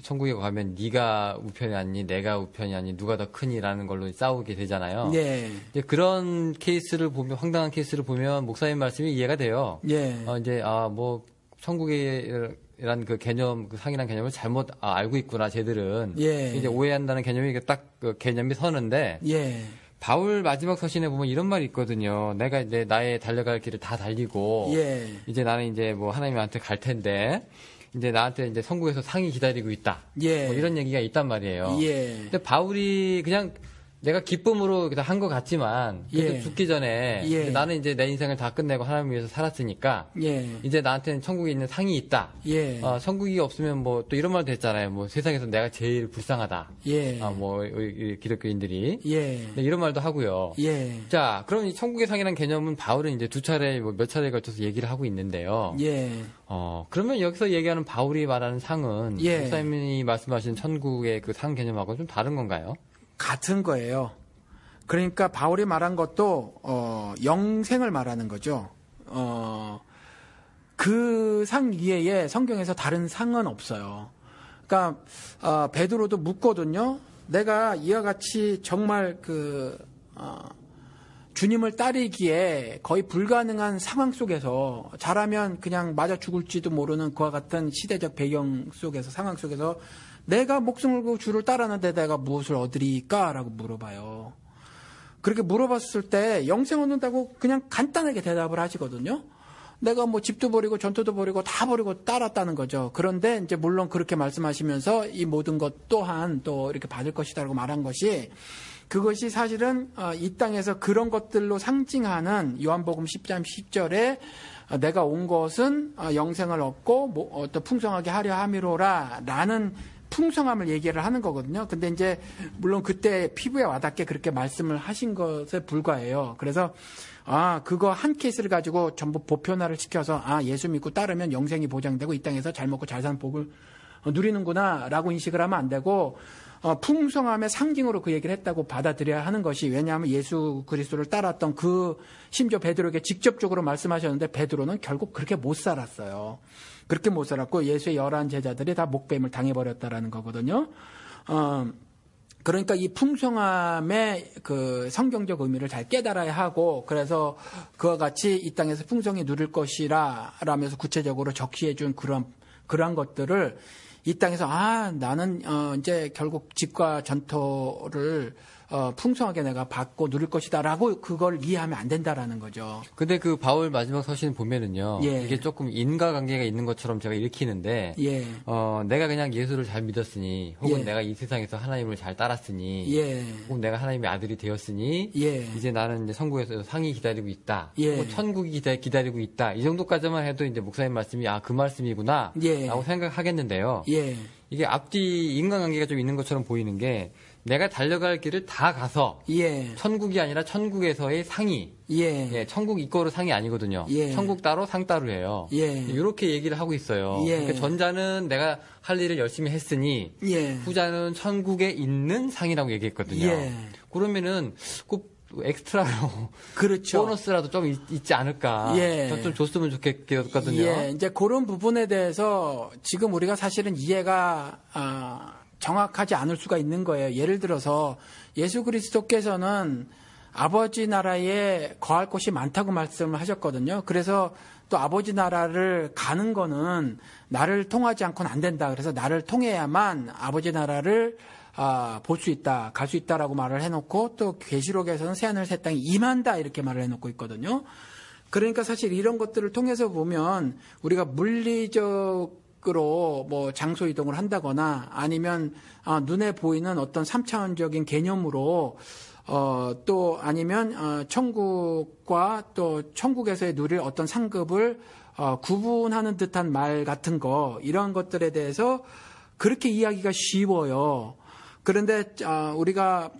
S2: 천국에 가면 네가 우편이 아니니 내가 우편이 아니 누가 더 크니라는 걸로 싸우게 되잖아요. 이제 그런 케이스를 보면 황당한 케이스를 보면 목사님 말씀이 이해가 돼요. 이제 뭐 천국에 이란 그 개념, 그 상이란 개념을 잘못 알고 있구나, 쟤들은. 이제 오해한다는 개념이 딱 그 개념이 서는데. 바울 마지막 서신에 보면 이런 말이 있거든요. 내가 이제 나의 달려갈 길을 다 달리고. 이제 나는 이제 뭐 하나님한테 갈 텐데. 이제 나한테 이제 천국에서 상이 기다리고 있다. 뭐 이런 얘기가 있단 말이에요. 근데 바울이 그냥 내가 기쁨으로 한 것 같지만 그래도
S3: 예.
S2: 죽기 전에
S3: 예.
S2: 이제 나는 이제 내 인생을 다 끝내고 하나님 위해서 살았으니까
S3: 예.
S2: 이제 나한테는 천국에 있는 상이 있다.
S3: 예.
S2: 천국이 없으면 뭐 또 이런 말도 했잖아요. 뭐 세상에서 내가 제일 불쌍하다.
S3: 예.
S2: 뭐 이 기독교인들이
S3: 예.
S2: 네, 이런 말도 하고요.
S3: 예.
S2: 자, 그럼 이 천국의 상이라는 개념은 바울은 이제 두 차례 뭐 몇 차례에 걸쳐서 얘기를 하고 있는데요.
S3: 예.
S2: 그러면 여기서 얘기하는 바울이 말하는 상은
S3: 예.
S2: 목사님이 말씀하신 천국의 그 상 개념하고 좀 다른 건가요?
S3: 같은 거예요. 그러니까 바울이 말한 것도 영생을 말하는 거죠. 그 상 이외에 성경에서 다른 상은 없어요. 그러니까 베드로도 묻거든요. 내가 이와 같이 정말 주님을 따르기에 거의 불가능한 상황 속에서 잘하면 그냥 맞아 죽을지도 모르는 그와 같은 시대적 배경 속에서 상황 속에서 내가 목숨을 걸고 주를 따르는데 내가 무엇을 얻으리까? 라고 물어봐요. 그렇게 물어봤을 때 영생 얻는다고 그냥 간단하게 대답을 하시거든요. 내가 뭐 집도 버리고 전투도 버리고 다 버리고 따랐다는 거죠. 그런데 이제 물론 그렇게 말씀하시면서 이 모든 것 또한 또 이렇게 받을 것이다라고 말한 것이 그것이 사실은 이 땅에서 그런 것들로 상징하는 요한복음 10장 10절에 내가 온 것은 영생을 얻고 또 풍성하게 하려 함이로라 라는 풍성함을 얘기를 하는 거거든요. 근데 이제 물론 그때 피부에 와닿게 그렇게 말씀을 하신 것에 불과해요. 그래서 그거 한 케이스를 가지고 전부 보편화를 시켜서 예수 믿고 따르면 영생이 보장되고 이 땅에서 잘 먹고 잘 사는 복을 누리는구나라고 인식을 하면 안 되고 풍성함의 상징으로 그 얘기를 했다고 받아들여야 하는 것이 왜냐하면 예수 그리스도를 따랐던 심지어 베드로에게 직접적으로 말씀하셨는데 베드로는 결국 그렇게 못 살았어요. 그렇게 못 살았고 예수의 11 제자들이 다 목뱀을 당해버렸다라는 거거든요. 그러니까 이 풍성함의 그 성경적 의미를 잘 깨달아야 하고 그래서 그와 같이 이 땅에서 풍성히 누릴 것이라 라면서 구체적으로 적시해 준 그러한 것들을 이 땅에서 나는 이제 결국 집과 전토를 풍성하게 내가 받고 누릴 것이다라고 그걸 이해하면 안 된다라는 거죠.
S2: 근데 그 바울 마지막 서신 보면은요.
S3: 예.
S2: 이게 조금 인과관계가 있는 것처럼 제가 읽히는데
S3: 예.
S2: 내가 그냥 예수를 잘 믿었으니 혹은
S3: 예.
S2: 내가 이 세상에서 하나님을 잘 따랐으니
S3: 예.
S2: 혹은 내가 하나님의 아들이 되었으니
S3: 예.
S2: 이제 나는 이제 천국에서 상이 기다리고 있다.
S3: 예.
S2: 혹은 천국이 기다리고 있다. 이 정도까지만 해도 이제 목사님 말씀이 그 말씀이구나
S3: 예.
S2: 라고 생각하겠는데요.
S3: 예.
S2: 이게 앞뒤 인과관계가 좀 있는 것처럼 보이는 게 내가 달려갈 길을 다 가서
S3: 예.
S2: 천국이 아니라 천국에서의 상이
S3: 예.
S2: 천국 이거로 상이 아니거든요.
S3: 예.
S2: 천국 따로 상 따로예요.
S3: 예.
S2: 이렇게 얘기를 하고 있어요.
S3: 예.
S2: 그러니까 전자는 내가 할 일을 열심히 했으니
S3: 예.
S2: 후자는 천국에 있는 상이라고 얘기했거든요.
S3: 예.
S2: 그러면은 꼭 엑스트라로
S3: 그렇죠.
S2: 보너스라도 좀 있지 않을까.
S3: 예.
S2: 좀 줬으면 좋겠거든요.
S3: 예. 이제 그런 부분에 대해서 지금 우리가 사실은 이해가 정확하지 않을 수가 있는 거예요. 예를 들어서 예수 그리스도께서는 아버지 나라에 거할 곳이 많다고 말씀을 하셨거든요. 그래서 또 아버지 나라를 가는 거는 나를 통하지 않고는 안 된다. 그래서 나를 통해야만 아버지 나라를 볼 수 있다, 갈 수 있다라고 말을 해놓고 또 계시록에서는 새하늘 새 땅이 임한다 이렇게 말을 해놓고 있거든요. 그러니까 사실 이런 것들을 통해서 보면 우리가 물리적으로 뭐 장소 이동을 한다거나 아니면 눈에 보이는 어떤 3차원적인 개념으로 또 아니면 천국과 또 천국에서의 누릴 어떤 상급을 구분하는 듯한 말 같은 거 이런 것들에 대해서 그렇게 이해하기가 쉬워요. 그런데 우리가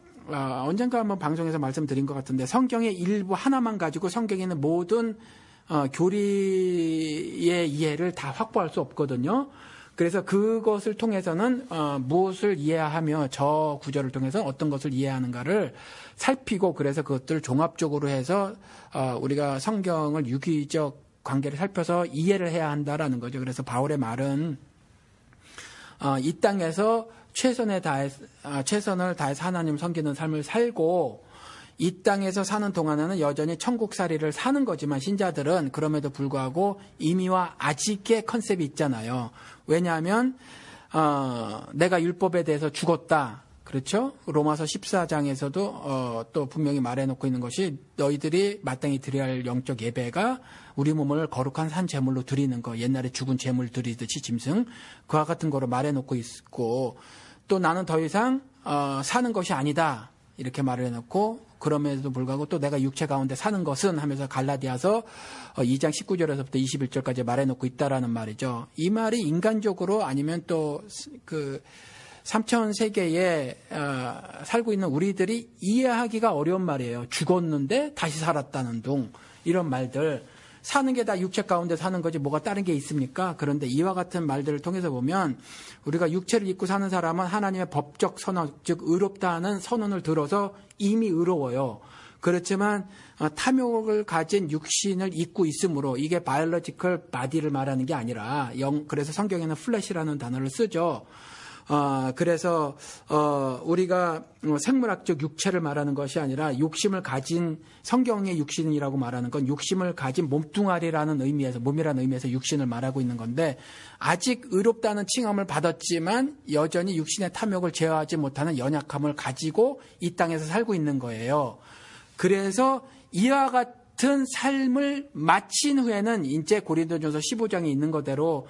S3: 언젠가 한번 방송에서 말씀드린 것 같은데 성경의 일부 하나만 가지고 성경에 있는 모든 교리의 이해를 다 확보할 수 없거든요. 그래서 그것을 통해서는 무엇을 이해하며 저 구절을 통해서 어떤 것을 이해하는가를 살피고 그래서 그것들을 종합적으로 해서 우리가 성경을 유기적 관계를 살펴서 이해를 해야 한다라는 거죠. 그래서 바울의 말은 이 땅에서 최선을 다해서 하나님을 섬기는 삶을 살고 이 땅에서 사는 동안에는 여전히 천국살이를 사는 거지만 신자들은 그럼에도 불구하고 이미와 아직의 컨셉이 있잖아요. 왜냐하면 내가 율법에 대해서 죽었다. 그렇죠? 로마서 14장에서도 또 분명히 말해놓고 있는 것이 너희들이 마땅히 드려야 할 영적 예배가 우리 몸을 거룩한 산 제물로 드리는 거, 옛날에 죽은 제물 드리듯이 짐승 그와 같은 거로 말해놓고 있고 또 나는 더 이상 사는 것이 아니다. 이렇게 말을 해놓고 그럼에도 불구하고 또 내가 육체 가운데 사는 것은 하면서 갈라디아서 2장 19절에서부터 21절까지 말해놓고 있다라는 말이죠. 이 말이 인간적으로 아니면 또 그 3차원 세계에 살고 있는 우리들이 이해하기가 어려운 말이에요. 죽었는데 다시 살았다는 둥 이런 말들. 사는 게 다 육체 가운데 사는 거지 뭐가 다른 게 있습니까? 그런데 이와 같은 말들을 통해서 보면 우리가 육체를 입고 사는 사람은 하나님의 법적 선언, 즉 의롭다는 선언을 들어서 이미 의로워요. 그렇지만 탐욕을 가진 육신을 입고 있으므로 이게 바이올로지컬 바디를 말하는 게 아니라 그래서 성경에는 플래시라는 단어를 쓰죠. 그래서 우리가 생물학적 육체를 말하는 것이 아니라 욕심을 가진 성경의 육신이라고 말하는 건 욕심을 가진 몸뚱아리라는 의미에서 몸이라는 의미에서 육신을 말하고 있는 건데 아직 의롭다는 칭함을 받았지만 여전히 육신의 탐욕을 제어하지 못하는 연약함을 가지고 이 땅에서 살고 있는 거예요. 그래서 이와 같은 삶을 마친 후에는 이제 고린도전서 15장에 있는 거대로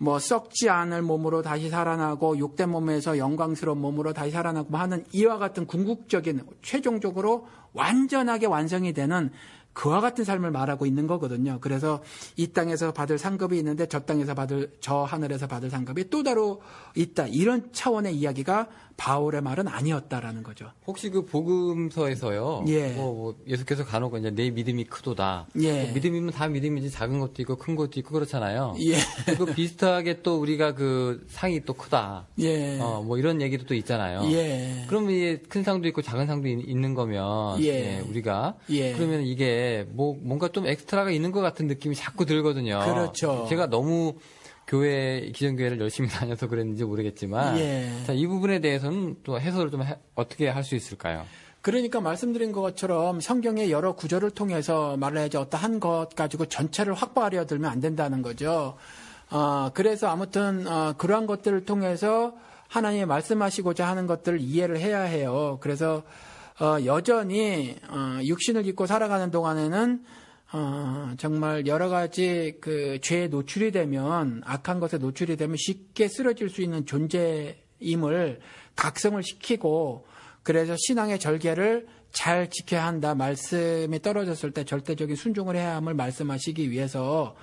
S3: 뭐 썩지 않을 몸으로 다시 살아나고 욕된 몸에서 영광스러운 몸으로 다시 살아나고 하는 이와 같은 궁극적인 최종적으로 완전하게 완성이 되는 그와 같은 삶을 말하고 있는 거거든요. 그래서 이 땅에서 받을 상급이 있는데 저 하늘에서 받을 상급이 또 다르 있다. 이런 차원의 이야기가 바울의 말은 아니었다라는 거죠.
S2: 혹시 그 복음서에서요.
S3: 예.
S2: 뭐 예수께서 간혹 이제 내 믿음이 크도다.
S3: 예.
S2: 믿음이면 다 믿음이지 작은 것도 있고 큰 것도 있고 그렇잖아요.
S3: 예.
S2: 그 비슷하게 또 우리가 그 상이 또 크다.
S3: 예.
S2: 뭐 이런 얘기도 또 있잖아요.
S3: 예.
S2: 그러면 이게 큰 상도 있고 작은 상도 있는 거면
S3: 예.
S2: 우리가
S3: 예.
S2: 그러면 이게 뭔가 좀 엑스트라가 있는 것 같은 느낌이 자꾸 들거든요.
S3: 그렇죠.
S2: 제가 너무 기존교회를 열심히 다녀서 그랬는지 모르겠지만
S3: 예.
S2: 자, 이 부분에 대해서는 또 해설을 좀 어떻게 할 수 있을까요?
S3: 그러니까 말씀드린 것처럼 성경의 여러 구절을 통해서 말을 해야지 어떠한 것 가지고 전체를 확보하려 들면 안 된다는 거죠. 그래서 아무튼 그러한 것들을 통해서 하나님이 말씀하시고자 하는 것들을 이해를 해야 해요. 그래서 여전히 육신을 입고 살아가는 동안에는 정말 여러 가지 그 죄에 노출이 되면 악한 것에 노출이 되면 쉽게 쓰러질 수 있는 존재임을 각성을 시키고 그래서 신앙의 절개를 잘 지켜야 한다. 말씀이 떨어졌을 때 절대적인 순종을 해야 함을 말씀하시기 위해서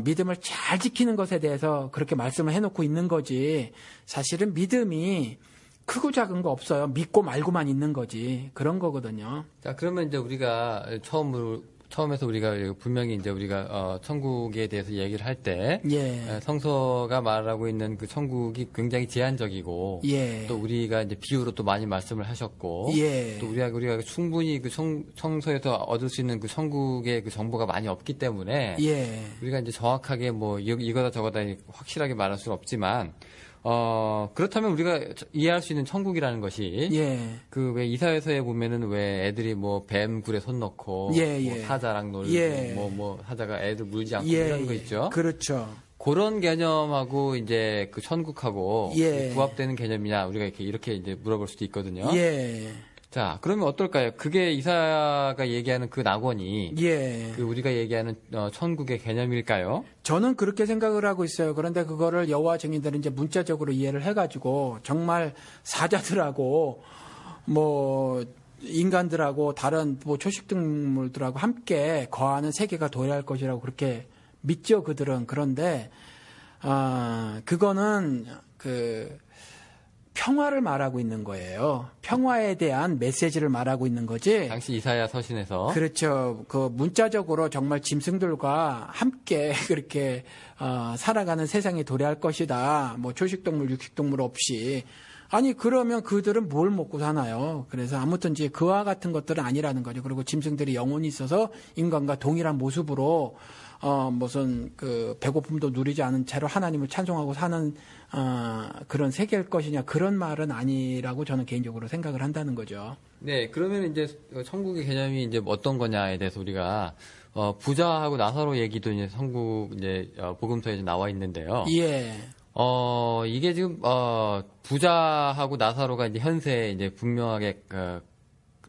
S3: 믿음을 잘 지키는 것에 대해서 그렇게 말씀을 해놓고 있는 거지. 사실은 믿음이 크고 작은 거 없어요. 믿고 말고만 있는 거지. 그런 거거든요.
S2: 자, 그러면 이제 우리가 처음에서 우리가 분명히 이제 우리가 천국에 대해서 얘기를 할 때
S3: 예. 성서가
S2: 말하고 있는 그 천국이 굉장히 제한적이고
S3: 예.
S2: 또 우리가 이제 비유로 또 많이 말씀을 하셨고
S3: 예.
S2: 또 우리가 충분히 그 성서에서 얻을 수 있는 그 천국의 그 정보가 많이 없기 때문에
S3: 예.
S2: 우리가 이제 정확하게 뭐 이거다 저거다 확실하게 말할 수는 없지만 그렇다면 우리가 이해할 수 있는 천국이라는 것이
S3: 예.
S2: 그 왜 이사야서에 보면은 왜 애들이 뭐 뱀 굴에 손 넣고
S3: 예,
S2: 뭐
S3: 예.
S2: 사자랑 놀고
S3: 예.
S2: 뭐 사자가 애들 물지 않고
S3: 예.
S2: 이런 거 있죠.
S3: 그렇죠.
S2: 그런 개념하고 이제 그 천국하고
S3: 예.
S2: 부합되는 개념이냐 우리가 이렇게 이제 물어볼 수도 있거든요.
S3: 예.
S2: 자, 그러면 어떨까요? 그게 이사야가 얘기하는 그 낙원이
S3: 예.
S2: 그 우리가 얘기하는 천국의 개념일까요?
S3: 저는 그렇게 생각을 하고 있어요. 그런데 그거를 여호와 증인들은 이제 문자적으로 이해를 해가지고 정말 사자들하고 뭐 인간들하고 다른 뭐 초식동물들하고 함께 거하는 세계가 도래할 것이라고 그렇게 믿죠. 그들은. 그런데 그거는 그 평화를 말하고 있는 거예요. 평화에 대한 메시지를 말하고 있는 거지.
S2: 당시 이사야 서신에서.
S3: 그렇죠. 그 문자적으로 정말 짐승들과 함께 그렇게 살아가는 세상이 도래할 것이다. 뭐 초식동물, 육식동물 없이. 아니 그러면 그들은 뭘 먹고 사나요? 그래서 아무튼 이제 그와 같은 것들은 아니라는 거죠. 그리고 짐승들이 영혼이 있어서 인간과 동일한 모습으로 무슨 그 배고픔도 누리지 않은 채로 하나님을 찬송하고 사는 그런 세계일 것이냐 그런 말은 아니라고 저는 개인적으로 생각을 한다는 거죠.
S2: 네, 그러면 이제 천국의 개념이 이제 어떤 거냐에 대해서 우리가 부자하고 나사로 얘기도 이제 천국 이제 복음서에 나와 있는데요.
S3: 예.
S2: 이게 지금 부자하고 나사로가 이제 현세 이제 분명하게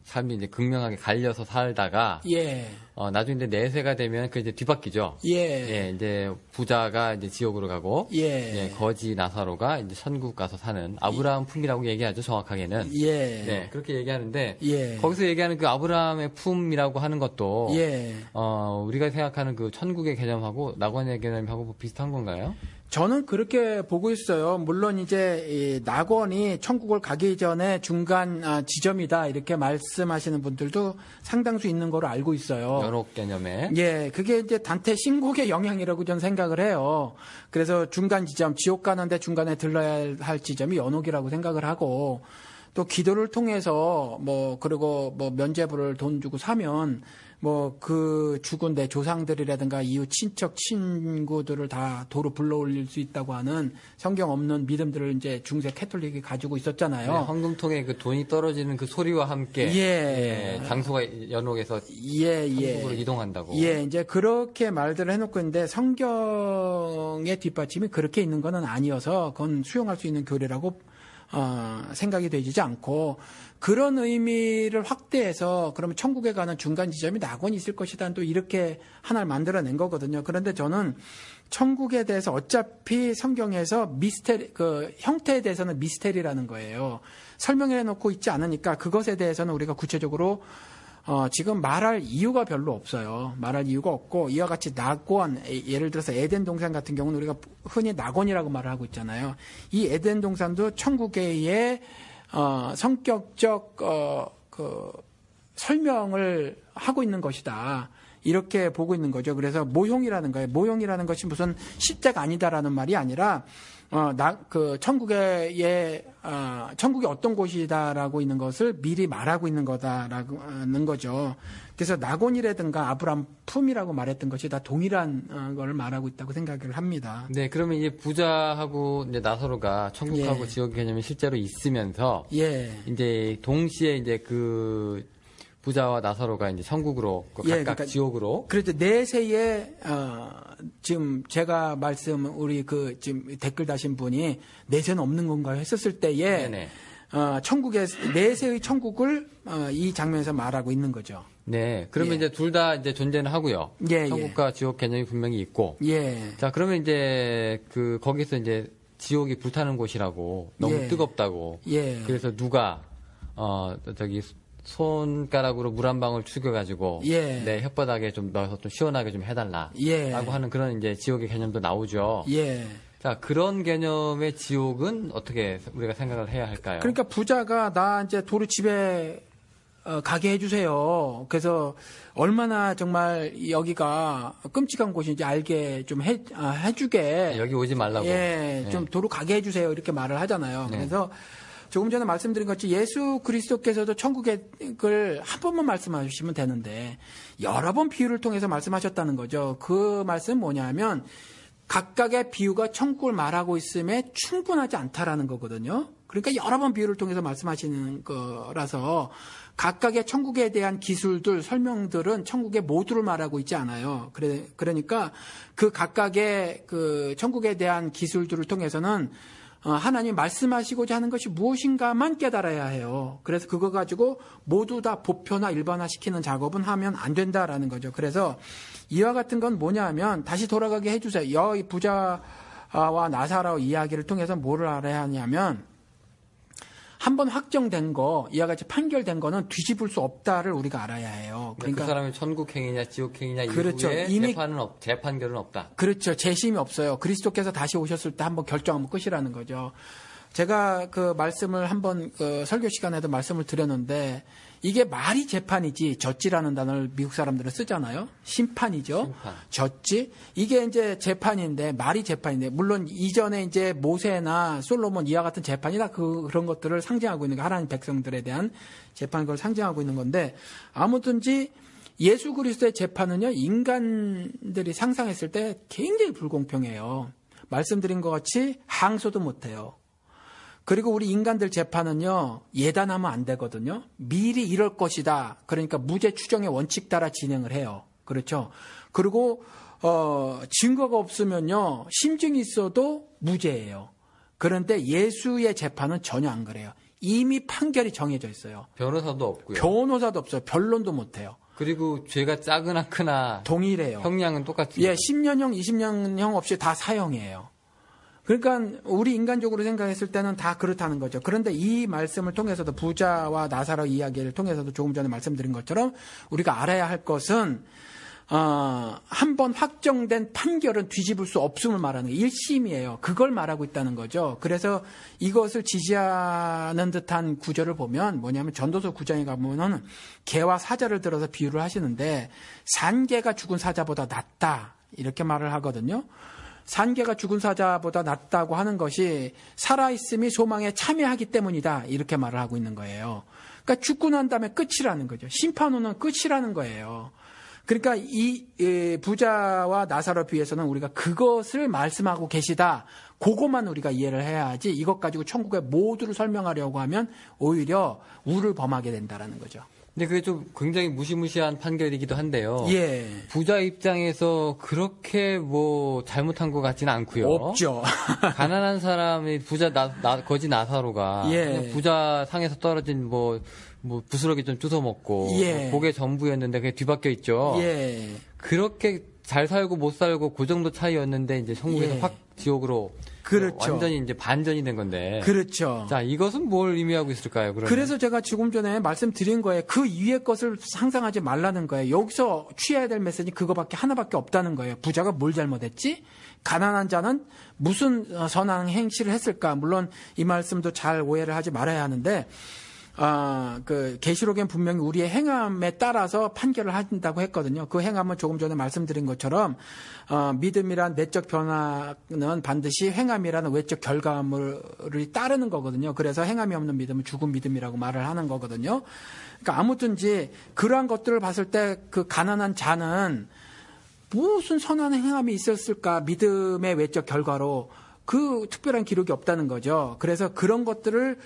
S2: 삶이 이제 극명하게 갈려서 살다가
S3: 예.
S2: 나중에 이제 내세가 되면 그 이제 뒤바뀌죠.
S3: 예.
S2: 이제 부자가 이제 지옥으로 가고
S3: 예.
S2: 거지 나사로가 이제 천국 가서 사는 아브라함 품이라고 얘기하죠. 정확하게는.
S3: 예.
S2: 네, 그렇게 얘기하는데
S3: 예.
S2: 거기서 얘기하는 그 아브라함의 품이라고 하는 것도
S3: 예.
S2: 우리가 생각하는 그 천국의 개념하고 낙원의 개념하고 뭐 비슷한 건가요?
S3: 저는 그렇게 보고 있어요. 물론 이제 이 낙원이 천국을 가기 전에 중간 지점이다 이렇게 말씀하시는 분들도 상당수 있는 거로 알고 있어요.
S2: 연옥 개념에.
S3: 예, 그게 이제 단테 신곡의 영향이라고 저는 생각을 해요. 그래서 중간 지점, 지옥 가는데 중간에 들러야 할 지점이 연옥이라고 생각을 하고 또 기도를 통해서 그리고 면죄부를 돈 주고 사면 그 죽은 내 조상들이라든가 이웃 친척 친구들을 다 도로 불러올릴 수 있다고 하는 성경 없는 믿음들을 이제 중세 캐톨릭이 가지고 있었잖아요.
S2: 네, 헌금통에 그 돈이 떨어지는 그 소리와 함께 장소가 연옥에서 천국으로 이동한다고.
S3: 예, 이제 그렇게 말들을 해놓고 있는데 성경의 뒷받침이 그렇게 있는 건 아니어서 그건 수용할 수 있는 교리라고 생각이 되지 않고 그런 의미를 확대해서 그러면 천국에 가는 중간 지점이 낙원이 있을 것이다 또 이렇게 하나를 만들어낸 거거든요. 그런데 저는 천국에 대해서 어차피 성경에서 미스테리 그 형태에 대해서는 미스테리라는 거예요. 설명해 놓고 있지 않으니까 그것에 대해서는 우리가 구체적으로 지금 말할 이유가 별로 없어요. 말할 이유가 없고 이와 같이 낙원, 예를 들어서 에덴 동산 같은 경우는 우리가 흔히 낙원이라고 말을 하고 있잖아요. 이 에덴 동산도 천국의 성격적 설명을 하고 있는 것이다. 이렇게 보고 있는 거죠. 그래서 모형이라는 거예요. 모형이라는 것이 무슨 실제가 아니다라는 말이 아니라 천국이 어떤 곳이다라고 있는 것을 미리 말하고 있는 거다라는 거죠. 그래서 낙원이라든가 아브람 품이라고 말했던 것이 다 동일한 걸 말하고 있다고 생각을 합니다.
S2: 네, 그러면 이제 부자하고 이제 나사로가 천국하고 지옥 개념이 실제로 있으면서 이제 동시에 이제 그 부자와 나사로가 이제 천국으로 각각
S3: 그러니까
S2: 지옥으로.
S3: 그래도 내세에 지금 제가 우리 지금 댓글 다신 분이 내세는 없는 건가요? 했었을 때에 천국의 내세의 천국을 이 장면에서 말하고 있는 거죠.
S2: 네, 그러면 이제 둘 다 이제 존재는 하고요. 천국과 지옥 개념이 분명히 있고. 자, 그러면 이제 거기서 이제 지옥이 불타는 곳이라고 너무 뜨겁다고. 그래서 누가 손가락으로 물 한 방울 죽여가지고 내 혓바닥에 좀 넣어서 좀 시원하게 좀 해달라라고 하는 그런 이제 지옥의 개념도 나오죠. 자, 그런 개념의 지옥은 어떻게 우리가 생각을 해야 할까요?
S3: 그러니까 부자가 나 이제 도로 집에 가게 해주세요. 그래서 얼마나 정말 여기가 끔찍한 곳인지 알게 좀 해주게.
S2: 여기 오지 말라고.
S3: 좀 도로 가게 해주세요. 이렇게 말을 하잖아요. 그래서 조금 전에 말씀드린 것처럼 예수 그리스도께서도 천국을 한 번만 말씀하시면 되는데 여러 번 비유를 통해서 말씀하셨다는 거죠. 그 말씀은 뭐냐면 각각의 비유가 천국을 말하고 있음에 충분하지 않다라는 거거든요. 그러니까 여러 번 비유를 통해서 말씀하시는 거라서 각각의 천국에 대한 기술들, 설명들은 천국의 모두를 말하고 있지 않아요. 그러니까 그 각각의 그 천국에 대한 기술들을 통해서는 하나님 말씀하시고자 하는 것이 무엇인가만 깨달아야 해요. 그래서 그거 가지고 모두 다 보편화, 일반화시키는 작업은 하면 안 된다라는 거죠. 그래서 이와 같은 건 뭐냐 하면 다시 돌아가게 해주세요. 이 부자와 나사로 이야기를 통해서 뭐를 알아야 하냐면 한번 확정된 거, 이와 같이 판결된 거는 뒤집을 수 없다를 우리가 알아야 해요.
S2: 그러니까 그 사람이 천국행이냐 지옥행이냐
S3: 그렇죠.
S2: 이후에 재판결은 없다.
S3: 그렇죠. 재심이 없어요. 그리스도께서 다시 오셨을 때 한번 결정하면 끝이라는 거죠. 제가 그 말씀을 한번 설교 시간에도 말씀을 드렸는데 이게 말이 재판이지 젖지라는 단어를 미국 사람들은 쓰잖아요. 심판이죠. 젖지. 이게 이제 재판인데 말이 재판인데 물론 이전에 이제 모세나 솔로몬 이와 같은 재판이 다 그런 것들을 상징하고 있는 거 하나님 백성들에 대한 재판 그걸 상징하고 있는 건데 아무든지 예수 그리스도의 재판은요 인간들이 상상했을 때 굉장히 불공평해요. 말씀드린 것 같이 항소도 못해요. 그리고 우리 인간들 재판은요, 예단하면 안 되거든요. 미리 이럴 것이다. 그러니까 무죄 추정의 원칙 따라 진행을 해요. 그렇죠. 그리고, 증거가 없으면요, 심증이 있어도 무죄예요. 그런데 예수의 재판은 전혀 안 그래요. 이미 판결이 정해져 있어요.
S2: 변호사도 없고요.
S3: 변호사도 없어요. 변론도 못 해요.
S2: 그리고 죄가 작으나 크나
S3: 동일해요.
S2: 형량은 똑같습니다.
S3: 예, 10년형, 20년형 없이 다 사형이에요. 그러니까 우리 인간적으로 생각했을 때는 다 그렇다는 거죠. 그런데 이 말씀을 통해서도 부자와 나사로 이야기를 통해서도 조금 전에 말씀드린 것처럼 우리가 알아야 할 것은 한 번 확정된 판결은 뒤집을 수 없음을 말하는 게 1심이에요. 그걸 말하고 있다는 거죠. 그래서 이것을 지지하는 듯한 구절을 보면 뭐냐면 전도서 9장에 가보면은 개와 사자를 들어서 비유를 하시는데 산개가 죽은 사자보다 낫다 이렇게 말을 하거든요. 산개가 죽은 사자보다 낫다고 하는 것이 살아있음이 소망에 참여하기 때문이다 이렇게 말을 하고 있는 거예요. 그러니까 죽고 난 다음에 끝이라는 거죠. 심판 후는 끝이라는 거예요. 그러니까 이 부자와 나사로 비유에서는 우리가 그것을 말씀하고 계시다. 그것만 우리가 이해를 해야 하지 이것 가지고 천국의 모두를 설명하려고 하면 오히려 우를 범하게 된다라는 거죠.
S2: 근데 그게 좀 굉장히 무시무시한 판결이기도 한데요.
S3: 예.
S2: 부자 입장에서 그렇게 뭐 잘못한 것 같지는 않고요.
S3: 없죠.
S2: 가난한 사람이 부자 거지 나사로가
S3: 예.
S2: 그냥 부자 상에서 떨어진 뭐 부스러기 좀 주워 먹고
S3: 예.
S2: 그게 전부였는데 그게 뒤바뀌어 있죠.
S3: 예.
S2: 그렇게 잘 살고 못 살고 그 정도 차이였는데 이제 천국에서
S3: 예.
S2: 확 지옥으로
S3: 그렇죠.
S2: 완전히 이제 반전이 된 건데.
S3: 그렇죠.
S2: 자, 이것은 뭘 의미하고 있을까요? 그러면?
S3: 그래서 제가 조금 전에 말씀드린 거예요. 그 위의 것을 상상하지 말라는 거예요. 여기서 취해야 될 메시지 그거밖에 하나밖에 없다는 거예요. 부자가 뭘 잘못했지? 가난한 자는 무슨 선한 행실을 했을까? 물론 이 말씀도 잘 오해를 하지 말아야 하는데 그 계시록엔 분명히 우리의 행함에 따라서 판결을 한다고 했거든요. 그 행함은 조금 전에 말씀드린 것처럼 믿음이란 내적 변화는 반드시 행함이라는 외적 결과물을 따르는 거거든요. 그래서 행함이 없는 믿음은 죽은 믿음이라고 말을 하는 거거든요. 그러니까 아무튼지 그러한 것들을 봤을 때 그 가난한 자는 무슨 선한 행함이 있었을까? 믿음의 외적 결과로 그 특별한 기록이 없다는 거죠. 그래서 그런 것들을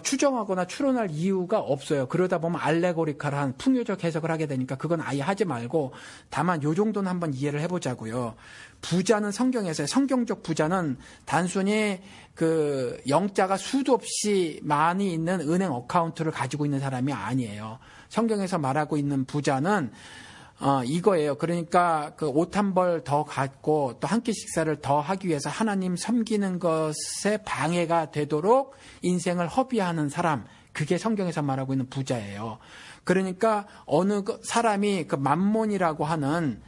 S3: 추정하거나 추론할 이유가 없어요. 그러다 보면 알레고리칼한 풍요적 해석을 하게 되니까 그건 아예 하지 말고 다만 요 정도는 한번 이해를 해보자고요. 부자는 성경에서 성경적 부자는 단순히 그 영자가 수도 없이 많이 있는 은행 어카운트를 가지고 있는 사람이 아니에요. 성경에서 말하고 있는 부자는 이거예요. 그러니까 그 옷 한 벌 더 갖고 또 한 끼 식사를 더 하기 위해서 하나님 섬기는 것에 방해가 되도록 인생을 허비하는 사람. 그게 성경에서 말하고 있는 부자예요. 그러니까 어느 사람이 그 맘몬이라고 하는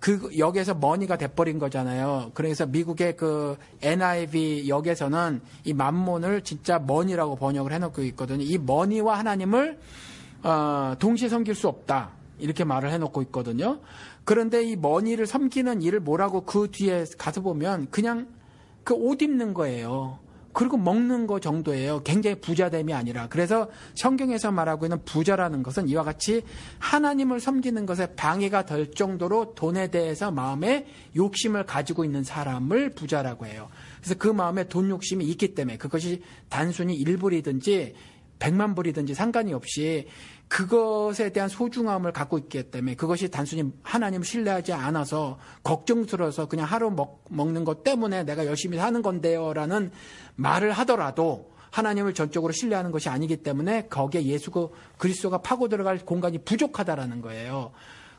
S3: 그 역에서 머니가 돼버린 거잖아요. 그래서 미국의 그 NIV 역에서는 이 맘몬을 진짜 머니라고 번역을 해놓고 있거든요. 이 머니와 하나님을 동시에 섬길 수 없다. 이렇게 말을 해놓고 있거든요. 그런데 이 머니를 섬기는 일을 뭐라고 그 뒤에 가서 보면 그냥 그 옷 입는 거예요. 그리고 먹는 거 정도예요. 굉장히 부자됨이 아니라. 그래서 성경에서 말하고 있는 부자라는 것은 이와 같이 하나님을 섬기는 것에 방해가 될 정도로 돈에 대해서 마음에 욕심을 가지고 있는 사람을 부자라고 해요. 그래서 그 마음에 돈 욕심이 있기 때문에 그것이 단순히 1불이든지 100만 불이든지 상관이 없이 그것에 대한 소중함을 갖고 있기 때문에 그것이 단순히 하나님을 신뢰하지 않아서 걱정스러워서 그냥 하루 먹는 것 때문에 내가 열심히 사는 건데요 라는 말을 하더라도 하나님을 전적으로 신뢰하는 것이 아니기 때문에 거기에 예수 그리스도가 파고 들어갈 공간이 부족하다라는 거예요.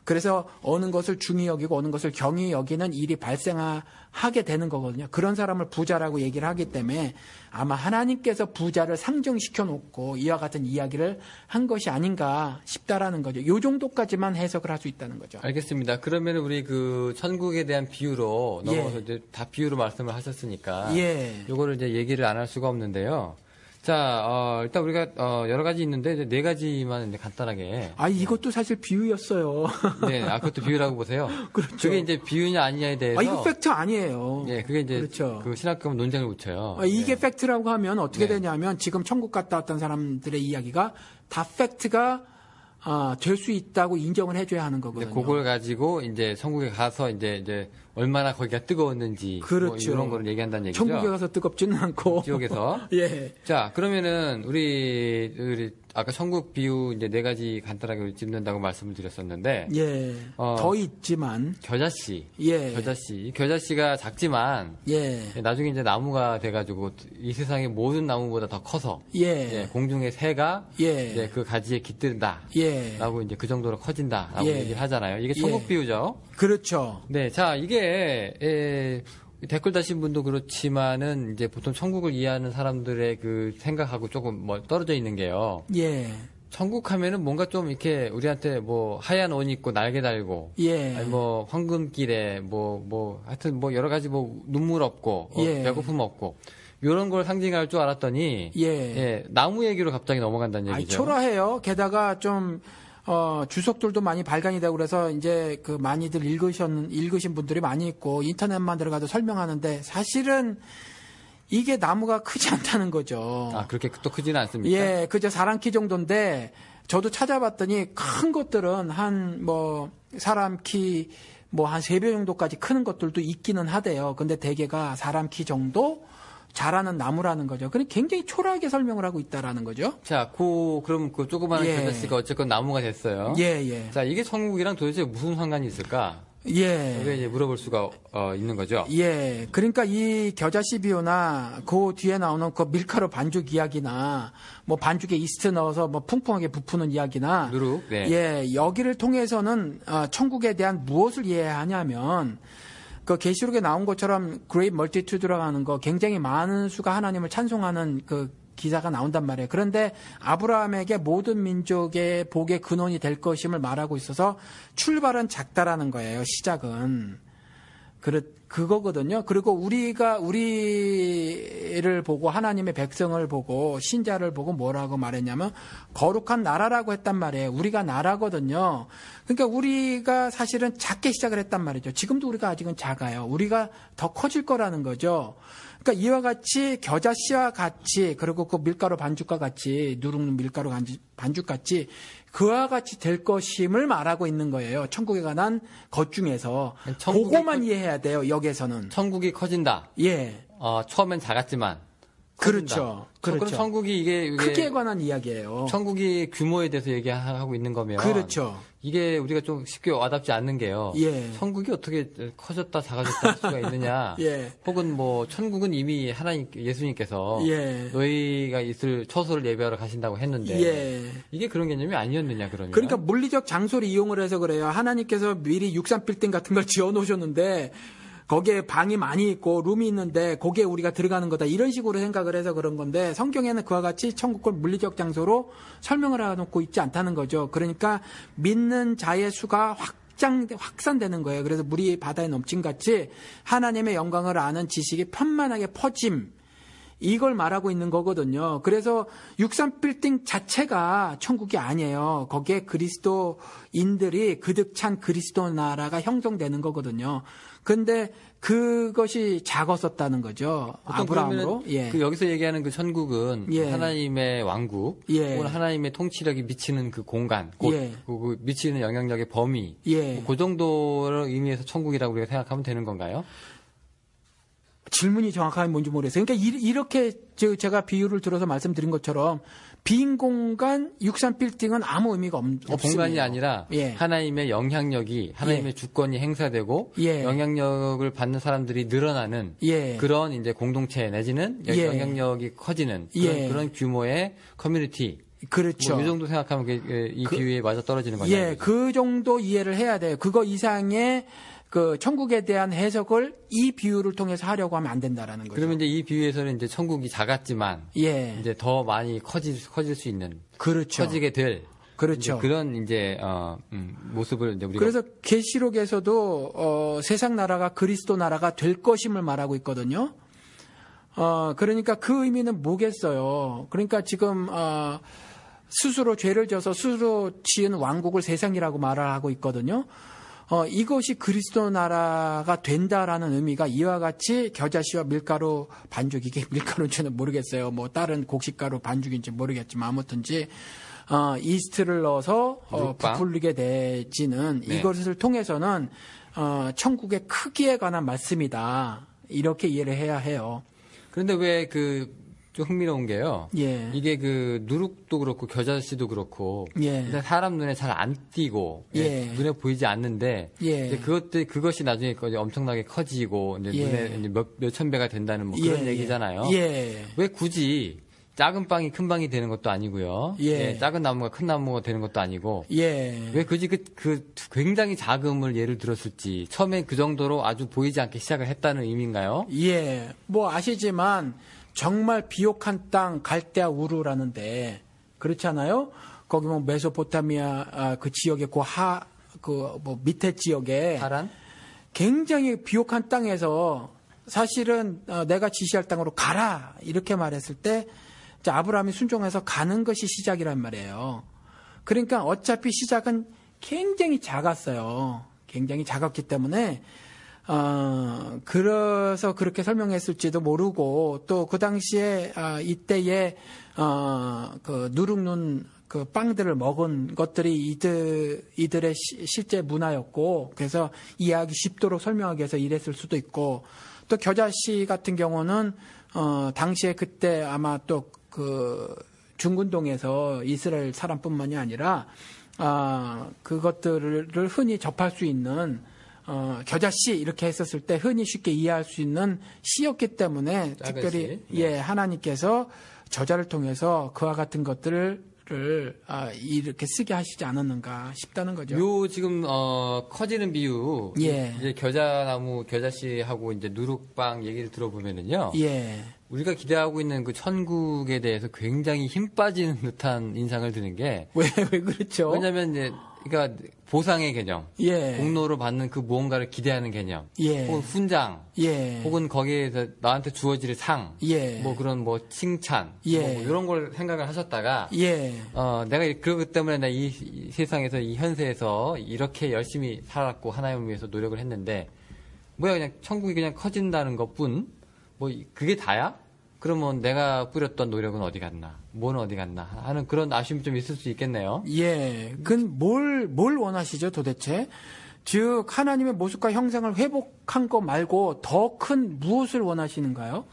S3: 그래서 어느 것을 중히 여기고 어느 것을 경히 여기는 일이 발생하게 되는 거거든요. 그런 사람을 부자라고 얘기를 하기 때문에 아마 하나님께서 부자를 상정시켜 놓고 이와 같은 이야기를 한 것이 아닌가 싶다라는 거죠. 요 정도까지만 해석을 할 수 있다는 거죠.
S2: 알겠습니다. 그러면 우리 그 천국에 대한 비유로 넘어서 이제 다 비유로 말씀을 하셨으니까 요거를 이제 얘기를 안 할 수가 없는데요. 자, 일단 우리가 여러 가지 있는데 이제 네 가지만 이제 간단하게.
S3: 이것도 사실 비유였어요.
S2: 네, 그것도 비유라고 보세요.
S3: 그렇죠.
S2: 그게 이제 비유냐 아니냐에 대해서.
S3: 이거 팩트 아니에요.
S2: 네, 그게 이제
S3: 그렇죠.
S2: 그 신학교는 논쟁을 붙여요.
S3: 이게
S2: 네.
S3: 팩트라고 하면 어떻게 되냐면 지금 천국 갔다 왔던 사람들의 이야기가 다 팩트가 될 수 있다고 인정을 해줘야 하는 거거든요.
S2: 그걸 가지고 이제 천국에 가서 이제 얼마나 거기가 뜨거웠는지
S3: 그렇죠.
S2: 뭐 이런 거를 얘기한다는 얘기죠.
S3: 천국에 가서 뜨겁지는 않고
S2: 지옥에서.
S3: 예.
S2: 자, 그러면은 우리 아까 천국 비유 이제 네 가지 간단하게 짚는다고 말씀을 드렸었는데,
S3: 예. 더 있지만.
S2: 겨자씨.
S3: 예.
S2: 겨자씨가 작지만,
S3: 예.
S2: 나중에 이제 나무가 돼가지고 이 세상의 모든 나무보다 더 커서,
S3: 예.
S2: 공중의 새가
S3: 예.
S2: 이제 그 가지에 깃든다.
S3: 예.
S2: 라고 이제 그 정도로 커진다라고
S3: 예.
S2: 얘기를 하잖아요. 이게 천국
S3: 예.
S2: 비유죠.
S3: 그렇죠.
S2: 네, 자, 이게, 댓글 다신 분도 그렇지만은 이제 보통 천국을 이해하는 사람들의 그 생각하고 조금 뭐 떨어져 있는 게요.
S3: 예.
S2: 천국 하면은 뭔가 좀 이렇게 우리한테 뭐 하얀 옷 입고 날개 달고.
S3: 예.
S2: 아니 뭐 황금길에 하여튼 뭐 여러 가지 뭐 눈물 없고,
S3: 예.
S2: 배고픔 없고. 요런 걸 상징할 줄 알았더니.
S3: 예.
S2: 나무 얘기로 갑자기 넘어간다는 얘기죠.
S3: 초라해요. 게다가 좀, 주석들도 많이 발간이 되고 그래서 이제 그 많이들 읽으신 분들이 많이 있고 인터넷만 들어가도 설명하는데 사실은 이게 나무가 크지 않다는 거죠.
S2: 아, 그렇게 또 크지는 않습니까?
S3: 예, 그저 사람 키 정도인데 저도 찾아봤더니 큰 것들은 사람 키 한 3배 정도까지 크는 것들도 있기는 하대요. 근데 대개가 사람 키 정도 자라는 나무라는 거죠. 그럼 굉장히 초라하게 설명을 하고 있다라는 거죠.
S2: 자, 그럼 그 조그마한
S3: 예.
S2: 겨자씨가 어쨌건 나무가 됐어요.
S3: 예.
S2: 자, 이게 천국이랑 도대체 무슨 상관이 있을까?
S3: 예.
S2: 이게 이제 물어볼 수가 있는 거죠.
S3: 예. 그러니까 이 겨자씨 비유나 그 뒤에 나오는 그 밀가루 반죽 이야기나 뭐 반죽에 이스트 넣어서 뭐 풍풍하게 부푸는 이야기나
S2: 누룩. 네.
S3: 예. 여기를 통해서는 천국에 대한 무엇을 이해하냐면 그 계시록에 나온 것처럼 great multitude라고 하는 거 굉장히 많은 수가 하나님을 찬송하는 그 기사가 나온단 말이에요. 그런데 아브라함에게 모든 민족의 복의 근원이 될 것임을 말하고 있어서 출발은 작다라는 거예요. 시작은. 그거거든요. 그리고 우리를 보고 하나님의 백성을 보고 신자를 보고 뭐라고 말했냐면 거룩한 나라라고 했단 말이에요. 우리가 나라거든요. 그러니까 우리가 사실은 작게 시작을 했단 말이죠. 지금도 우리가 아직은 작아요. 우리가 더 커질 거라는 거죠. 그러니까 이와 같이 겨자씨와 같이 그리고 그 밀가루 반죽과 같이 누룩 밀가루 반죽 같이 그와 같이 될 것임을 말하고 있는 거예요. 천국에 관한 것 중에서 그거만 이해해야 돼요. 여기에서는
S2: 천국이 커진다.
S3: 예.
S2: 처음엔 작았지만
S3: 그렇죠.
S2: 그럼 천국이 이게
S3: 크기에 관한 이야기예요.
S2: 천국이 규모에 대해서 얘기하고 있는 거면
S3: 그렇죠.
S2: 이게 우리가 좀 쉽게 와닿지 않는 게요.
S3: 예.
S2: 천국이 어떻게 커졌다 작아졌다 할 수가 있느냐.
S3: 예.
S2: 혹은 뭐 천국은 이미 하나님 예수님께서
S3: 예.
S2: 너희가 있을 처소를 예배하러 가신다고 했는데
S3: 예.
S2: 이게 그런 개념이 아니었느냐 그러면.
S3: 그러니까 물리적 장소를 이용을 해서 그래요. 하나님께서 미리 63빌딩 같은 걸 지어 놓으셨는데 거기에 방이 많이 있고 룸이 있는데 거기에 우리가 들어가는 거다 이런 식으로 생각을 해서 그런 건데 성경에는 그와 같이 천국을 물리적 장소로 설명을 해놓고 있지 않다는 거죠. 그러니까 믿는 자의 수가 확산되는 거예요. 그래서 물이 바다에 넘친 같이 하나님의 영광을 아는 지식이 편만하게 퍼짐 이걸 말하고 있는 거거든요. 그래서 63빌딩 자체가 천국이 아니에요. 거기에 그리스도인들이 그득 찬 그리스도 나라가 형성되는 거거든요. 근데 그것이 작았었다는 거죠. 아브라함으로. 예.
S2: 그 여기서 얘기하는 그 천국은
S3: 예.
S2: 하나님의 왕국,
S3: 예.
S2: 혹은 하나님의 통치력이 미치는 그 공간,
S3: 예.
S2: 그 미치는 영향력의 범위,
S3: 예.
S2: 그 정도를 의미해서 천국이라고 우리가 생각하면 되는 건가요?
S3: 질문이 정확하게 뭔지 모르겠어요. 그러니까 이렇게 제가 비유를 들어서 말씀드린 것처럼 빈 공간 63빌딩은 아무 의미가 없습니다.
S2: 공간이 아니라
S3: 예.
S2: 하나님의 영향력이 하나님의
S3: 예.
S2: 주권이 행사되고
S3: 예.
S2: 영향력을 받는 사람들이 늘어나는
S3: 예.
S2: 그런 이제 공동체 내지는
S3: 예.
S2: 영향력이 커지는
S3: 예.
S2: 그런 규모의 커뮤니티.
S3: 그렇죠.
S2: 뭐 이 정도 생각하면 이 비유에 맞아 떨어지는 거죠.
S3: 예, 그 정도 이해를 해야 돼요. 그거 이상의 그 천국에 대한 해석을 이 비유를 통해서 하려고 하면 안 된다라는 거죠.
S2: 그러면 이제 이 비유에서는 이제 천국이 작았지만
S3: 예.
S2: 이제 더 많이 커질 수 있는
S3: 그렇죠.
S2: 커지게 될
S3: 그렇죠.
S2: 이제 그런 이제 모습을 이제 우리가
S3: 그래서 계시록에서도 세상 나라가 그리스도 나라가 될 것임을 말하고 있거든요. 그러니까 그 의미는 뭐겠어요? 그러니까 지금 스스로 죄를 져서 스스로 지은 왕국을 세상이라고 말을 하고 있거든요. 이것이 그리스도 나라가 된다라는 의미가 이와 같이 겨자씨와 밀가루 반죽, 이게 밀가루인지는 모르겠어요. 뭐 다른 곡식가루 반죽인지 모르겠지만 아무튼지 이스트를 넣어서 부풀리게 되지는
S2: 네.
S3: 이것을 통해서는 천국의 크기에 관한 말씀이다. 이렇게 이해를 해야 해요.
S2: 그런데 왜 그 좀 흥미로운 게요.
S3: 예.
S2: 이게 그 누룩도 그렇고 겨자씨도 그렇고
S3: 예.
S2: 일단 사람 눈에 잘 안 띄고
S3: 예.
S2: 눈에 보이지 않는데
S3: 예.
S2: 이제 그것이 나중에 엄청나게 커지고 이제
S3: 예.
S2: 눈에 이제 몇천 배가 된다는 뭐 그런
S3: 예.
S2: 얘기잖아요.
S3: 예.
S2: 왜 굳이 작은 빵이 큰 빵이 되는 것도 아니고요.
S3: 예.
S2: 작은 나무가 큰 나무가 되는 것도 아니고.
S3: 예.
S2: 왜 굳이 그 굉장히 작음을 예를 들었을지 처음에 그 정도로 아주 보이지 않게 시작을 했다는 의미인가요?
S3: 예. 뭐 아시지만 정말 비옥한 땅 갈대아 우르라는데 그렇잖아요. 거기 뭐 메소포타미아 그 지역에 그 뭐 밑에 지역에
S2: 하란?
S3: 굉장히 비옥한 땅에서 사실은 내가 지시할 땅으로 가라 이렇게 말했을 때 이제 아브라함이 순종해서 가는 것이 시작이란 말이에요. 그러니까 어차피 시작은 굉장히 작았어요. 굉장히 작았기 때문에 그래서 그렇게 설명했을지도 모르고 또 그 당시에 이때에 그 누룩눈 그 빵들을 먹은 것들이 이들의 실제 문화였고 그래서 이해하기 쉽도록 설명하기 위해서 이랬을 수도 있고 또 겨자씨 같은 경우는 당시에 그때 아마 또 그 중근동에서 이스라엘 사람뿐만이 아니라 그것들을 흔히 접할 수 있는 겨자씨 이렇게 했었을 때 흔히 쉽게 이해할 수 있는 시였기 때문에 특별히
S2: 네.
S3: 예 하나님께서 저자를 통해서 그와 같은 것들을 이렇게 쓰게 하시지 않았는가 싶다는 거죠.
S2: 요 지금 커지는 비유
S3: 예.
S2: 이제 겨자나무 겨자씨하고 이제 누룩빵 얘기를 들어보면은요.
S3: 예.
S2: 우리가 기대하고 있는 그 천국에 대해서 굉장히 힘 빠지는 듯한 인상을 드는 게
S3: 왜 그렇죠?
S2: 왜냐면 이제 그러니까 보상의 개념,
S3: 예.
S2: 공로로 받는 그 무언가를 기대하는 개념,
S3: 예.
S2: 혹은 훈장,
S3: 예.
S2: 혹은 거기에서 나한테 주어질 상,
S3: 예.
S2: 뭐 그런 뭐 칭찬,
S3: 예.
S2: 뭐 이런 걸 생각을 하셨다가
S3: 예.
S2: 내가 그러기 때문에 나 이 세상에서 이 현세에서 이렇게 열심히 살았고 하나님을 위해서 노력을 했는데 뭐야 그냥 천국이 그냥 커진다는 것뿐 뭐 그게 다야? 그러면 내가 뿌렸던 노력은 어디 갔나? 뭐는 어디 갔나? 하는 그런 아쉬움이 좀 있을 수 있겠네요.
S3: 예. 뭘 원하시죠, 도대체? 즉, 하나님의 모습과 형상을 회복한 거 말고 더 큰 무엇을 원하시는가요?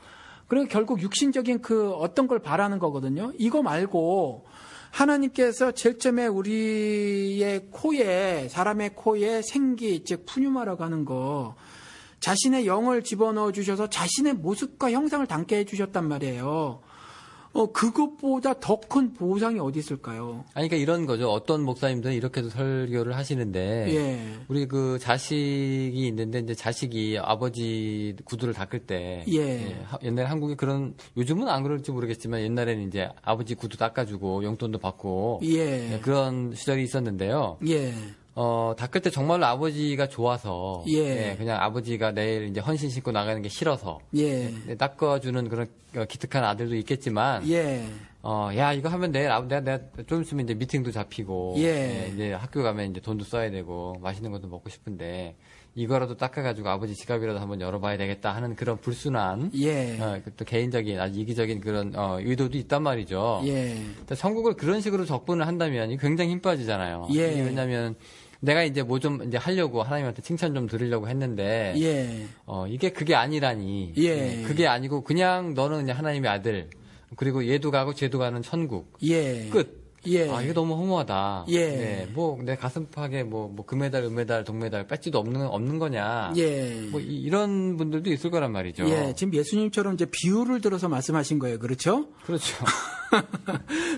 S3: 그리고 결국 육신적인 그 어떤 걸 바라는 거거든요. 이거 말고 하나님께서 제일 처음에 우리의 코에, 사람의 코에 생기, 즉, 푸뉴마라고 하는 거, 자신의 영을 집어넣어 주셔서 자신의 모습과 형상을 담게 해 주셨단 말이에요. 그것보다 더 큰 보상이 어디 있을까요?
S2: 아니, 그러니까 이런 거죠. 어떤 목사님들은 이렇게도 설교를 하시는데,
S3: 예.
S2: 우리 그 자식이 있는데, 이제 자식이 아버지 구두를 닦을 때,
S3: 예.
S2: 옛날에 한국에 그런, 요즘은 안 그럴지 모르겠지만, 옛날에는 이제 아버지 구두 닦아주고 용돈도 받고,
S3: 예.
S2: 그런 시절이 있었는데요.
S3: 예.
S2: 닦을 때 정말로 아버지가 좋아서,
S3: 예.
S2: 그냥 아버지가 내일 이제 헌신 신고 나가는 게 싫어서,
S3: 예.
S2: 닦아주는 그런 기특한 아들도 있겠지만,
S3: 예.
S2: 야, 이거 하면 내일 내가 좀 있으면 이제 미팅도 잡히고,
S3: 예.
S2: 이제 학교 가면 이제 돈도 써야 되고, 맛있는 것도 먹고 싶은데, 이거라도 닦아가지고 아버지 지갑이라도 한번 열어봐야 되겠다 하는 그런 불순한,
S3: 예.
S2: 또 개인적인, 아주 이기적인 그런, 의도도 있단 말이죠.
S3: 예.
S2: 천국을 그런 식으로 접근을 한다면 굉장히 힘 빠지잖아요.
S3: 예.
S2: 이게 왜냐면, 내가 이제 뭐 좀 이제 하려고 하나님한테 칭찬 좀 들으려고 했는데,
S3: 예.
S2: 이게 그게 아니라니.
S3: 예.
S2: 그게 아니고 그냥 너는 그냥 하나님의 아들, 그리고 얘도 가고 쟤도 가는 천국.
S3: 예.
S2: 끝.
S3: 예.
S2: 이게 너무 허무하다.
S3: 예.
S2: 네, 뭐, 내 가슴팍에 뭐, 금메달, 은메달, 동메달, 배지도 없는 거냐.
S3: 예.
S2: 뭐, 이런 분들도 있을 거란 말이죠.
S3: 예. 지금 예수님처럼 이제 비유를 들어서 말씀하신 거예요. 그렇죠?
S2: 그렇죠.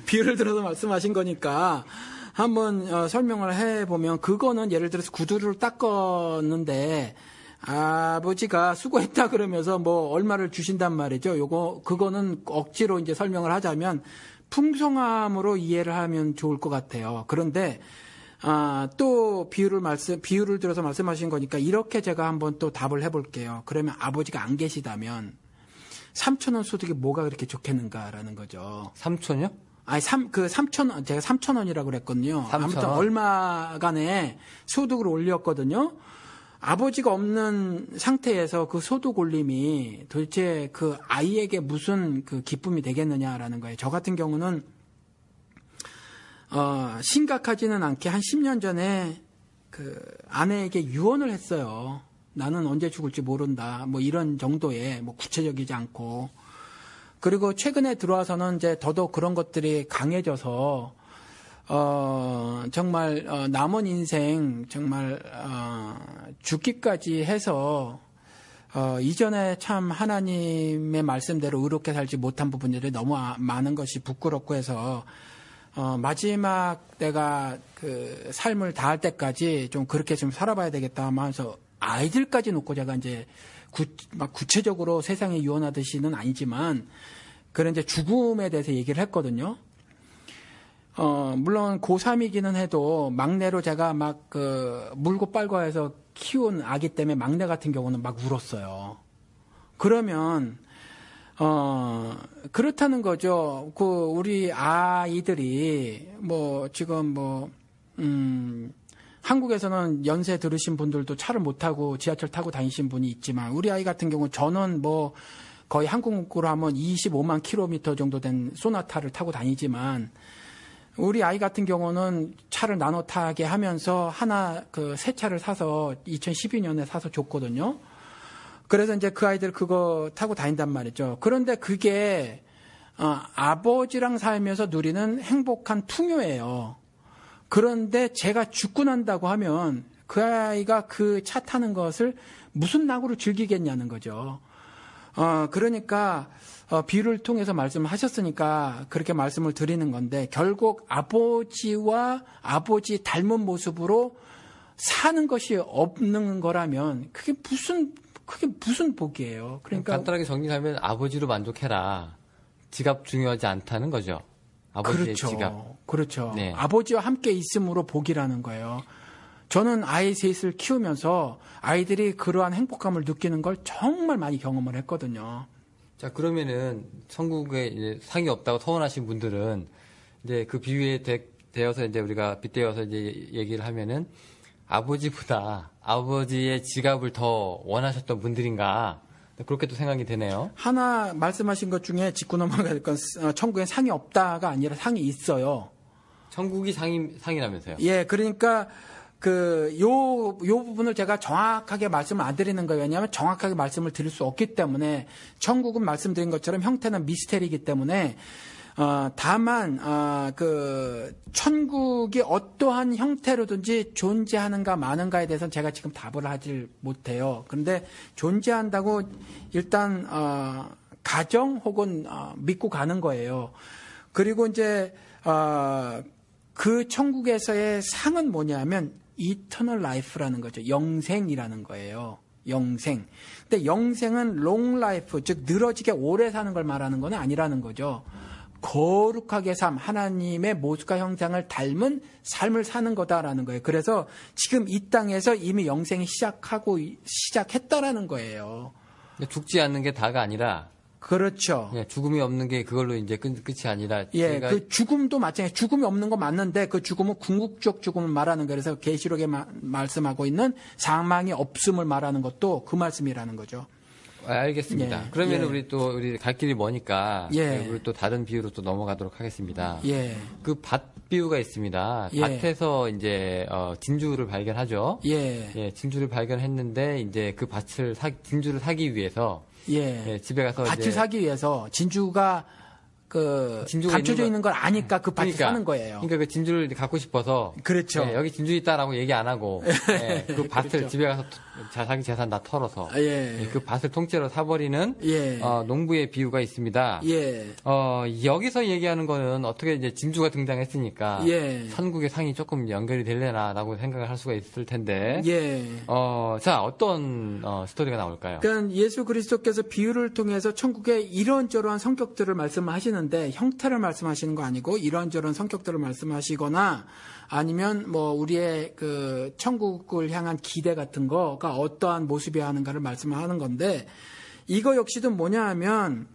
S3: 비유를 들어서 말씀하신 거니까 한번 설명을 해보면 그거는 예를 들어서 구두를 닦았는데 아버지가 수고했다 그러면서 뭐 얼마를 주신단 말이죠. 그거는 억지로 이제 설명을 하자면 풍성함으로 이해를 하면 좋을 것 같아요. 그런데 또 비유를 들어서 말씀하신 거니까 이렇게 제가 한번 또 답을 해볼게요. 그러면 아버지가 안 계시다면 3,000원 소득이 뭐가 그렇게 좋겠는가라는 거죠.
S2: 3촌이요?
S3: 아니, 3,000원, 제가 3,000원이라고 그랬거든요.
S2: 3,000원?
S3: 아무튼 얼마간의 소득을 올렸거든요. 아버지가 없는 상태에서 그 소득 올림이 도대체 그 아이에게 무슨 그 기쁨이 되겠느냐라는 거예요. 저 같은 경우는, 심각하지는 않게 한 10년 전에 그 아내에게 유언을 했어요. 나는 언제 죽을지 모른다. 뭐 이런 정도의 뭐 구체적이지 않고. 그리고 최근에 들어와서는 이제 더더욱 그런 것들이 강해져서 정말 남은 인생 정말 죽기까지 해서 이전에 참 하나님의 말씀대로 의롭게 살지 못한 부분들이 너무 많은 것이 부끄럽고 해서 마지막 내가 그 삶을 다할 때까지 좀 그렇게 좀 살아봐야 되겠다 하면서 아이들까지 놓고 제가 이제 막 구체적으로 세상에 유언하듯이는 아니지만 그런 이제 죽음에 대해서 얘기를 했거든요. 물론 고3이기는 해도 막내로 제가 막 물고 빨고 해서 키운 아기 때문에 막내 같은 경우는 막 울었어요. 그러면, 그렇다는 거죠. 우리 아이들이 지금 한국에서는 연세 들으신 분들도 차를 못 타고 지하철 타고 다니신 분이 있지만 우리 아이 같은 경우 저는 거의 한국으로 하면 25만 킬로미터 정도 된 소나타를 타고 다니지만 우리 아이 같은 경우는 차를 나눠 타게 하면서 새 차를 사서 2012년에 사서 줬거든요. 그래서 이제 그 아이들 그거 타고 다닌단 말이죠. 그런데 그게 아버지랑 살면서 누리는 행복한 풍요예요. 그런데 제가 죽고 난다고 하면 그 아이가 그 차 타는 것을 무슨 낙으로 즐기겠냐는 거죠. 그러니까 비유를 통해서 말씀을 하셨으니까 그렇게 말씀을 드리는 건데 결국 아버지와 아버지 닮은 모습으로 사는 것이 없는 거라면 그게 무슨 복이에요. 그러니까
S2: 간단하게 정리하면 아버지로 만족해라. 지갑 중요하지 않다는 거죠. 아버지의
S3: 그렇죠.
S2: 지갑.
S3: 그렇죠.
S2: 네.
S3: 아버지와 함께 있음으로 복이라는 거예요. 저는 아이 셋을 키우면서 아이들이 그러한 행복감을 느끼는 걸 정말 많이 경험을 했거든요.
S2: 자, 그러면은 천국에 이제 상이 없다고 서운하신 분들은 이제 그 비유에 대어서 이제 우리가 빗대어서 이제 얘기를 하면은 아버지보다 아버지의 지갑을 더 원하셨던 분들인가 그렇게 또 생각이 되네요.
S3: 하나 말씀하신 것 중에 짚고 넘어갈 건 천국에 상이 없다가 아니라 상이 있어요.
S2: 천국이 상이라면서요?
S3: 예, 그러니까 요 부분을 제가 정확하게 말씀을 안 드리는 거예요. 왜냐하면 정확하게 말씀을 드릴 수 없기 때문에 천국은 말씀드린 것처럼 형태는 미스테리이기 때문에 다만 천국이 어떠한 형태로든지 존재하는가 마는가에 대해서는 제가 지금 답을 하질 못해요. 그런데 존재한다고 일단 가정 혹은 믿고 가는 거예요. 그리고 이제 그 천국에서의 상은 뭐냐면 이터널 라이프라는 거죠. 영생이라는 거예요. 영생. 근데 영생은 롱 라이프, 즉 늘어지게 오래 사는 걸 말하는 건 아니라는 거죠. 거룩하게 하나님의 모습과 형상을 닮은 삶을 사는 거다라는 거예요. 그래서 지금 이 땅에서 이미 영생이 시작했다라는 거예요.
S2: 죽지 않는 게 다가 아니라
S3: 그렇죠.
S2: 예, 죽음이 없는 게 그걸로 이제 끝이 아니라.
S3: 예, 그 죽음도 마찬가지. 죽음이 없는 건 맞는데 그 죽음은 궁극적 죽음을 말하는 거예요. 그래서 계시록에 말씀하고 있는 사망이 없음을 말하는 것도 그 말씀이라는 거죠.
S2: 알겠습니다.
S3: 예,
S2: 그러면
S3: 예.
S2: 우리 갈 길이 머니까
S3: 예.
S2: 우리 또 다른 비유로 또 넘어가도록 하겠습니다.
S3: 예.
S2: 그 밭 비유가 있습니다.
S3: 예.
S2: 밭에서 이제 진주를 발견하죠.
S3: 예.
S2: 예, 진주를 발견했는데 이제 그 진주를 사기 위해서
S3: 예.
S2: 집에 가서
S3: 밭을
S2: 이제
S3: 사기 위해서 진주가 감춰져 있는 걸 아니까 그 밭을 사는 거예요.
S2: 그러니까 그 진주를 갖고 싶어서
S3: 그렇죠.
S2: 예, 여기 진주 있다라고 얘기 안 하고 예, 그 밭을
S3: 그렇죠.
S2: 집에 가서 자기 재산 다 털어서
S3: 예.
S2: 그 밭을 통째로 사버리는
S3: 예.
S2: 농부의 비유가 있습니다.
S3: 예.
S2: 여기서 얘기하는 거는 어떻게 이제 진주가 등장했으니까
S3: 예.
S2: 천국의 상이 조금 연결이 되려나라고 생각을 할 수가 있을 텐데.
S3: 예.
S2: 자, 어떤 스토리가 나올까요?
S3: 그러니까 예수 그리스도께서 비유를 통해서 천국의 이런저런 성격들을 말씀하시는데 형태를 말씀하시는 거 아니고 이런저런 성격들을 말씀하시거나 아니면 우리의 그 천국을 향한 기대 같은 거가 어떠한 모습이어야 하는가를 말씀하는 건데 이거 역시도 뭐냐 하면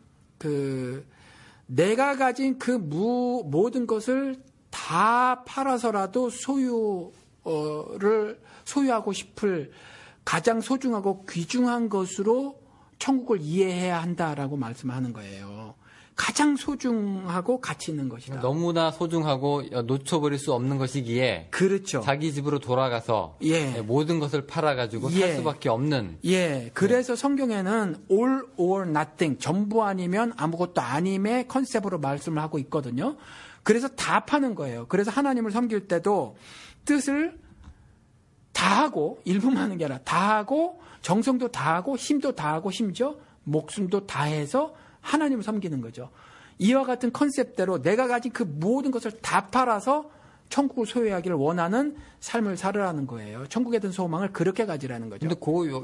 S3: 내가 가진 그 모든 것을 다 팔아서라도 소유하고 싶을 가장 소중하고 귀중한 것으로 천국을 이해해야 한다라고 말씀하는 거예요. 가장 소중하고 가치 있는 것이다.
S2: 너무나 소중하고 놓쳐버릴 수 없는 것이기에
S3: 그렇죠.
S2: 자기 집으로 돌아가서
S3: 예.
S2: 모든 것을 팔아가지고 살
S3: 예.
S2: 수밖에 없는.
S3: 예. 그래서 성경에는 all or nothing, 전부 아니면 아무것도 아님의 컨셉으로 말씀을 하고 있거든요. 그래서 다 파는 거예요. 그래서 하나님을 섬길 때도 뜻을 다 하고, 일부만 하는 게 아니라 다 하고, 정성도 다 하고, 힘도 다 하고, 심지어 목숨도 다 해서 하나님을 섬기는 거죠. 이와 같은 컨셉대로 내가 가진 그 모든 것을 다 팔아서 천국을 소유하기를 원하는 삶을 살으라는 거예요. 천국에 대한 소망을 그렇게 가지라는 거죠.
S2: 근데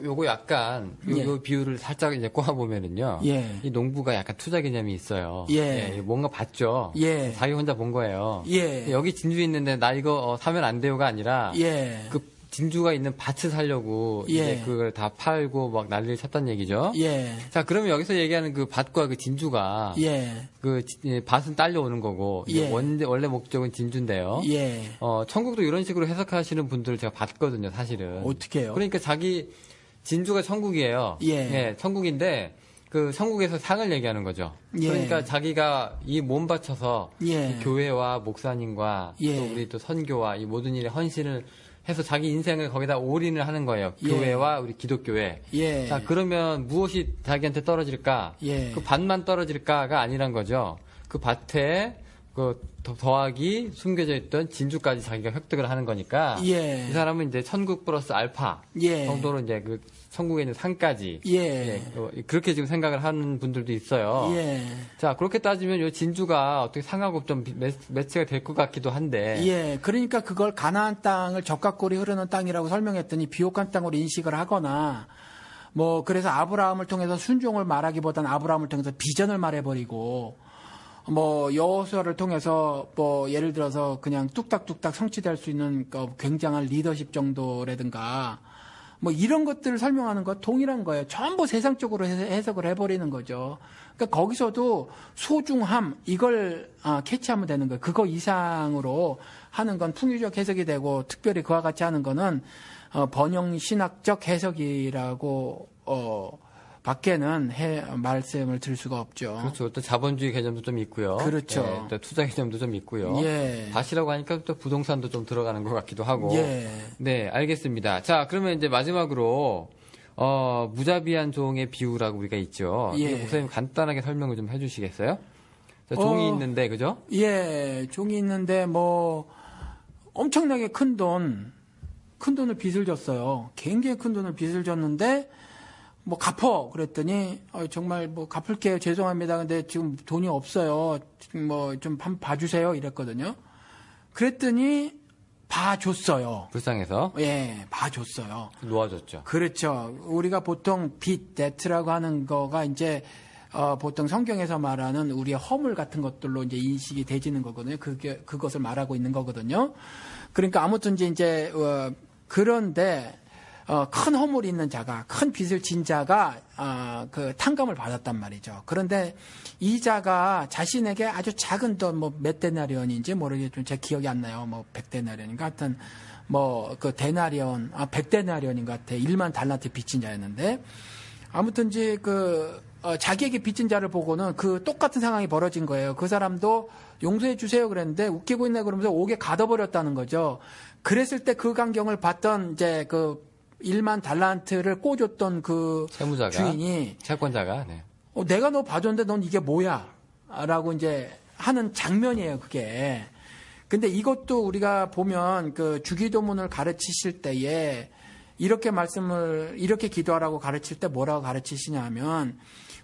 S2: 요거 약간 요 비유를 살짝 이제 꼬아보면은요.
S3: 예.
S2: 이 농부가 약간 투자 개념이 있어요.
S3: 예.
S2: 뭔가 봤죠.
S3: 예.
S2: 자기 혼자 본 거예요.
S3: 예.
S2: 여기 진주 있는데 나 이거 사면 안 돼요가 아니라
S3: 예.
S2: 그 진주가 있는 밭을 사려고
S3: 예.
S2: 이제 그걸 다 팔고 막 난리를 쳤단 얘기죠.
S3: 예.
S2: 자, 그러면 여기서 얘기하는 그 밭과 그 진주가
S3: 예.
S2: 그 밭은 딸려오는 거고 이제
S3: 예.
S2: 원래 목적은 진주인데요.
S3: 예.
S2: 천국도 이런 식으로 해석하시는 분들을 제가 봤거든요, 사실은.
S3: 어떻게 해요?
S2: 그러니까 자기 진주가 천국이에요.
S3: 예.
S2: 천국인데 그 천국에서 상을 얘기하는 거죠.
S3: 예.
S2: 그러니까 자기가 이 몸 바쳐서
S3: 예.
S2: 이 교회와 목사님과
S3: 예.
S2: 또 우리 또 선교와 이 모든 일에 헌신을 해서 자기 인생을 거기다 올인을 하는 거예요.
S3: 예.
S2: 교회와 우리 기독교회.
S3: 예.
S2: 자, 그러면 무엇이 자기한테 떨어질까?
S3: 예.
S2: 그 밭만 떨어질까가 아니란 거죠. 그 밭에 그 더하기 숨겨져 있던 진주까지 자기가 획득을 하는 거니까
S3: 예.
S2: 이 사람은 이제 천국 플러스 알파
S3: 예.
S2: 정도로 이제 그 천국에 있는 상까지
S3: 예.
S2: 그렇게 지금 생각을 하는 분들도 있어요.
S3: 예.
S2: 자, 그렇게 따지면 이 진주가 어떻게 상하고 좀 매치가 될 것 같기도 한데.
S3: 예. 그러니까 그걸 가나안 땅을 적각골이 흐르는 땅이라고 설명했더니 비옥한 땅으로 인식을 하거나 뭐 그래서 아브라함을 통해서 순종을 말하기보다는 아브라함을 통해서 비전을 말해버리고 뭐 여호수아를 통해서 뭐 예를 들어서 그냥 뚝딱뚝딱 성취될 수 있는 굉장한 리더십 정도라든가 뭐 이런 것들을 설명하는 것 동일한 거예요. 전부 세상적으로 해석을 해버리는 거죠. 그러니까 거기서도 소중함 이걸 캐치하면 되는 거예요. 그거 이상으로 하는 건 풍유적 해석이 되고 특별히 그와 같이 하는 거는 번영 신학적 해석이라고 밖에는 말씀을 드릴 수가 없죠.
S2: 그렇죠. 또 자본주의 개념도 좀 있고요.
S3: 그렇죠.
S2: 예, 또 투자 개념도 좀 있고요.
S3: 예.
S2: 밭이라고 하니까 또 부동산도 좀 들어가는 것 같기도 하고.
S3: 예.
S2: 네, 알겠습니다. 자, 그러면 이제 마지막으로 무자비한 종의 비유라고 우리가 있죠.
S3: 예.
S2: 이거 목사님 간단하게 설명을 좀 해주시겠어요? 자, 종이 있는데 그죠?
S3: 예, 종이 있는데 뭐 엄청나게 큰 돈을 빚을 졌어요. 굉장히 큰 돈을 빚을 졌는데 뭐 갚어 그랬더니 정말 뭐 갚을게요 죄송합니다 근데 지금 돈이 없어요 뭐 좀 봐주세요 이랬거든요. 그랬더니 봐줬어요.
S2: 불쌍해서.
S3: 예, 봐줬어요.
S2: 놓아줬죠.
S3: 그렇죠. 우리가 보통 빚 데트라고 하는 거가 이제 보통 성경에서 말하는 우리의 허물 같은 것들로 이제 인식이 되지는 거거든요. 그것을 말하고 있는 거거든요. 그러니까 아무튼 이제 그런데 큰 허물이 있는 자가, 큰 빚을 진 자가, 그 탕감을 받았단 말이죠. 그런데 이 자가 자신에게 아주 작은 돈, 뭐 몇 데나리온인지 모르겠지만 제 기억이 안 나요. 뭐 100데나리온인가 하여튼, 뭐 그 데나리온, 100데나리온인 것 같아. 1만 달란트 빚진 자였는데, 아무튼지 자기에게 빚진 자를 보고는 그 똑같은 상황이 벌어진 거예요. 그 사람도 용서해 주세요 그랬는데 웃기고 있네 그러면서 옥에 가둬버렸다는 거죠. 그랬을 때 그 광경을 봤던 이제 1만 달란트를 꿔줬던 그
S2: 채무자가,
S3: 주인이
S2: 채권자가 네.
S3: 내가 너 봐줬는데 넌 이게 뭐야? 라고 이제 하는 장면이에요, 그게. 근데 이것도 우리가 보면 그 주기도문을 가르치실 때에 이렇게 기도하라고 가르칠 때 뭐라고 가르치시냐 하면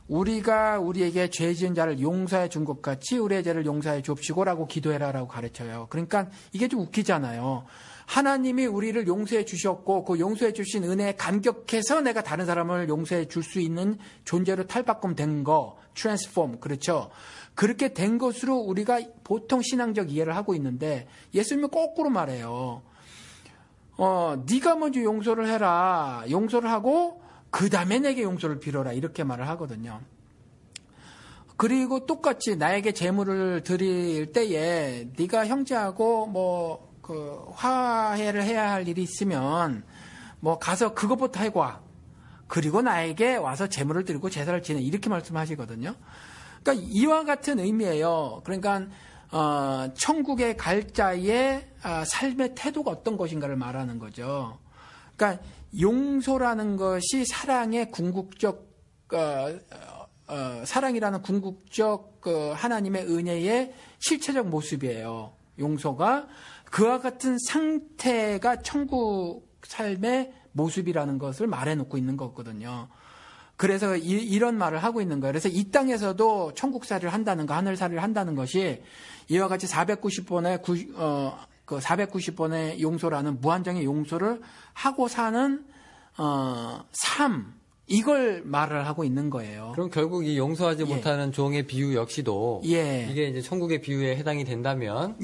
S3: 우리가 우리에게 죄 지은 자를 용서해 준 것 같이 우리의 죄를 용서해 줍시고라고 기도해라라고 가르쳐요. 그러니까 이게 좀 웃기잖아요. 하나님이 우리를 용서해 주셨고 그 용서해 주신 은혜에 감격해서 내가 다른 사람을 용서해 줄 수 있는 존재로 탈바꿈된 거, 트랜스폼, 그렇죠. 그렇게 된 것으로 우리가 보통 신앙적 이해를 하고 있는데 예수님은 거꾸로 말해요. 네가 먼저 용서를 해라. 용서를 하고 그 다음에 내게 용서를 빌어라. 이렇게 말을 하거든요. 그리고 똑같이 나에게 재물을 드릴 때에 네가 형제하고 화해를 해야 할 일이 있으면 가서 그것부터 해과. 그리고 나에게 와서 재물을 드리고 제사를 지내. 이렇게 말씀하시거든요. 그러니까 이와 같은 의미예요. 그러니까 천국에 갈 자의 삶의 태도가 어떤 것인가를 말하는 거죠. 그러니까 용서라는 것이 사랑의 궁극적 사랑이라는 궁극적 하나님의 은혜의 실체적 모습이에요. 용서가 그와 같은 상태가 천국 삶의 모습이라는 것을 말해놓고 있는 거거든요. 그래서 이런 말을 하고 있는 거예요. 그래서 이 땅에서도 천국살이를 한다는 거, 하늘살이를 한다는 것이 이와 같이 490번의 490번의 용서라는 무한정의 용서를 하고 사는 삶, 이걸 말을 하고 있는 거예요.
S2: 그럼 결국 이 용서하지 못하는 종의 비유 역시도 이게 이제 천국의 비유에 해당이 된다면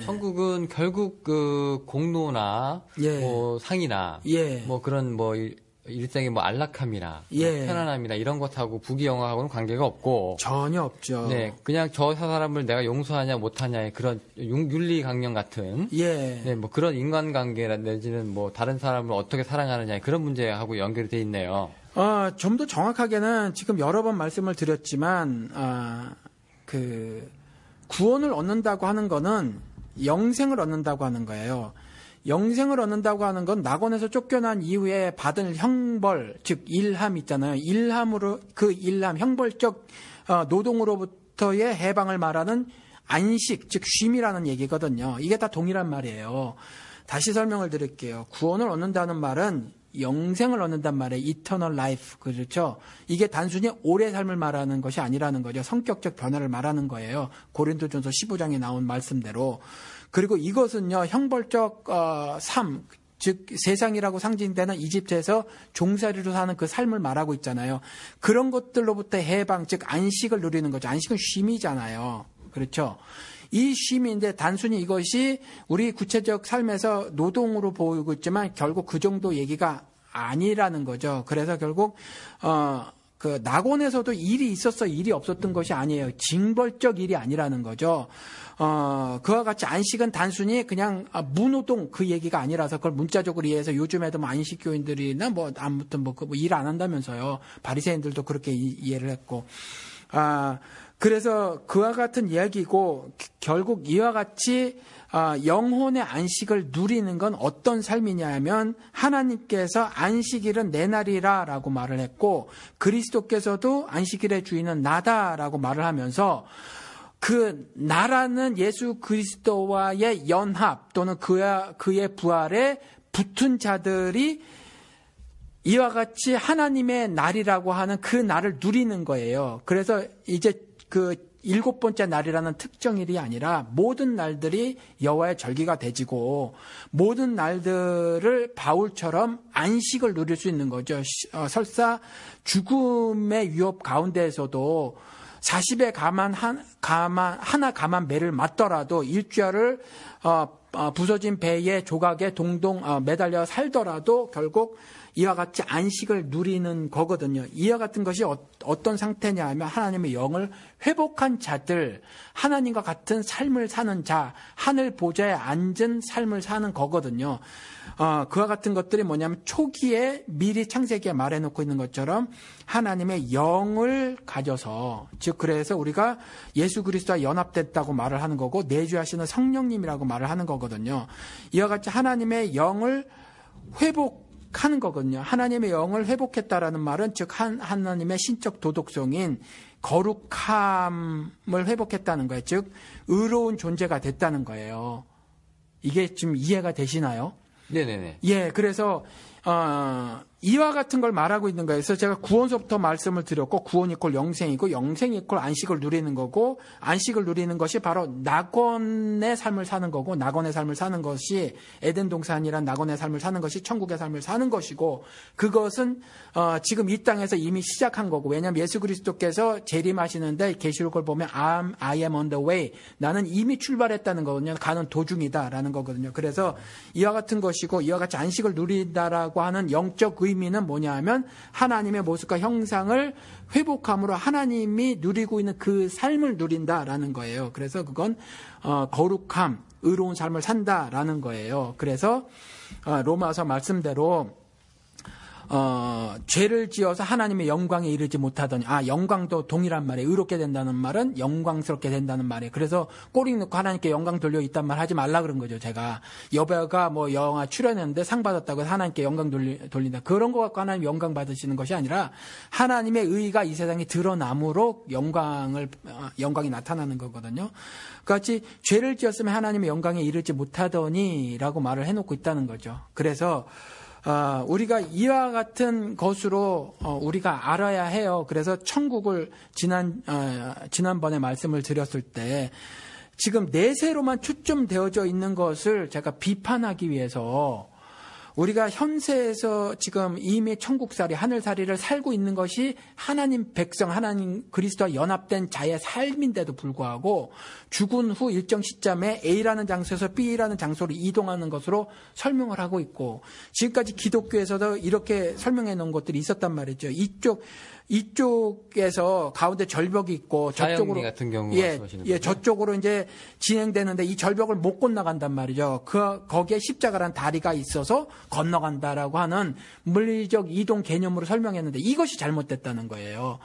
S2: 천국은 결국 그 공로나 뭐 상이나 뭐 그런 뭐 일상의 뭐 안락함이나 뭐 편안함이나 이런 것하고 부귀영화하고는 관계가 없고
S3: 전혀 없죠.
S2: 네, 그냥 저 사람을 내가 용서하냐 못하냐의 그런 윤리 강령 같은 네, 뭐 그런 인간관계 내지는 뭐 다른 사람을 어떻게 사랑하느냐 그런 문제하고 연결이 돼 있네요.
S3: 좀 더 정확하게는 지금 여러 번 말씀을 드렸지만 그 구원을 얻는다고 하는 거는 영생을 얻는다고 하는 거예요. 영생을 얻는다고 하는 건 낙원에서 쫓겨난 이후에 받은 형벌, 즉 일함 있잖아요. 일함으로 그 일함, 형벌적 노동으로부터의 해방을 말하는 안식, 즉 쉼이라는 얘기거든요. 이게 다 동일한 말이에요. 다시 설명을 드릴게요. 구원을 얻는다는 말은 영생을 얻는단 말이에요. Eternal life. 그렇죠? 이게 단순히 오래 삶을 말하는 것이 아니라는 거죠. 성격적 변화를 말하는 거예요. 고린도전서 15장에 나온 말씀대로. 그리고 이것은요, 형벌적 삶, 즉 세상이라고 상징되는 이집트에서 종살이로 사는 그 삶을 말하고 있잖아요. 그런 것들로부터 해방, 즉 안식을 누리는 거죠. 안식은 쉼이잖아요. 그렇죠? 이 쉼인데 단순히 이것이 우리 구체적 삶에서 노동으로 보이고 있지만 결국 그 정도 얘기가 아니라는 거죠. 그래서 결국 그 낙원에서도 일이 있었어 일이 없었던 것이 아니에요. 징벌적 일이 아니라는 거죠. 그와 같이 안식은 단순히 그냥 무노동 그 얘기가 아니라서 그걸 문자적으로 이해해서 요즘에도 뭐 안식교인들이나 뭐 아무튼 뭐 일 안 한다면서요. 바리새인들도 그렇게 이해를 했고. 그래서 그와 같은 이야기고 결국 이와 같이 영혼의 안식을 누리는 건 어떤 삶이냐 하면 하나님께서 안식일은 내 날이라 라고 말을 했고 그리스도께서도 안식일의 주인은 나다라고 말을 하면서 그 나라는 예수 그리스도와의 연합 또는 그의 부활에 붙은 자들이 이와 같이 하나님의 날이라고 하는 그 날을 누리는 거예요. 그래서 이제 그 7번째 날이라는 특정일이 아니라 모든 날들이 여호와의 절기가 되지고 모든 날들을 바울처럼 안식을 누릴 수 있는 거죠. 설사 죽음의 위협 가운데에서도 40에 하나 감한 매를 맞더라도 일주일을 부서진 배의 조각에 동동 매달려 살더라도 결국 이와 같이 안식을 누리는 거거든요. 이와 같은 것이 어떤 상태냐 하면 하나님의 영을 회복한 자들, 하나님과 같은 삶을 사는 자, 하늘 보좌에 앉은 삶을 사는 거거든요. 그와 같은 것들이 뭐냐면 초기에 미리 창세기에 말해놓고 있는 것처럼 하나님의 영을 가져서 즉 그래서 우리가 예수 그리스도와 연합됐다고 말을 하는 거고 내주하시는 성령님이라고 말을 하는 거거든요. 이와 같이 하나님의 영을 회복하는 거거든요. 하나님의 영을 회복했다라는 말은 즉 하나님의 신적 도덕성인 거룩함을 회복했다는 거예요. 즉 의로운 존재가 됐다는 거예요. 이게 지금 이해가 되시나요?
S2: 네네네.
S3: 예, 그래서 이와 같은 걸 말하고 있는 거예요. 그래서 제가 구원서부터 말씀을 드렸고 구원 이퀄 영생이고 영생 이퀄 안식을 누리는 거고 안식을 누리는 것이 바로 낙원의 삶을 사는 거고 낙원의 삶을 사는 것이 에덴 동산이란 낙원의 삶을 사는 것이 천국의 삶을 사는 것이고 그것은 지금 이 땅에서 이미 시작한 거고 왜냐하면 예수 그리스도께서 재림하시는데 계시록을 보면 I am on the way 나는 이미 출발했다는 거거든요. 가는 도중이다라는 거거든요. 그래서 이와 같은 것이고 이와 같이 안식을 누린다라고 하는 영적 의미는 뭐냐 하면 하나님의 모습과 형상을 회복함으로 하나님이 누리고 있는 그 삶을 누린다라는 거예요. 그래서 그건 거룩함, 의로운 삶을 산다라는 거예요. 그래서 로마서 말씀대로 죄를 지어서 하나님의 영광에 이르지 못하더니, 영광도 동일한 말이에요. 의롭게 된다는 말은 영광스럽게 된다는 말이에요. 그래서 꼬리 넣고 하나님께 영광 돌려 있단 말 하지 말라 그런 거죠, 제가. 여배우가 뭐 영화 출연했는데 상 받았다고 해서 하나님께 영광 돌린다. 그런 거 갖고 하나님 영광 받으시는 것이 아니라 하나님의 의가 이 세상에 드러남으로 영광이 나타나는 거거든요. 같이 죄를 지었으면 하나님의 영광에 이르지 못하더니라고 말을 해놓고 있다는 거죠. 그래서 우리가 이와 같은 것으로 우리가 알아야 해요. 그래서 천국을 지난번에 말씀을 드렸을 때 지금 내세로만 초점되어져 있는 것을 제가 비판하기 위해서 우리가 현세에서 지금 이미 천국살이, 하늘살이를 살고 있는 것이 하나님 백성, 하나님 그리스도와 연합된 자의 삶인데도 불구하고 죽은 후 일정 시점에 A라는 장소에서 B라는 장소로 이동하는 것으로 설명을 하고 있고, 지금까지 기독교에서도 이렇게 설명해 놓은 것들이 있었단 말이죠. 이쪽에서 가운데 절벽이 있고 저쪽으로
S2: 같은 경우 말씀하시는 거죠?
S3: 저쪽으로 이제 진행되는데 이 절벽을 못 건너간단 말이죠. 거기에 십자가란 다리가 있어서 건너간다라고 하는 물리적 이동 개념으로 설명했는데 이것이 잘못됐다는 거예요.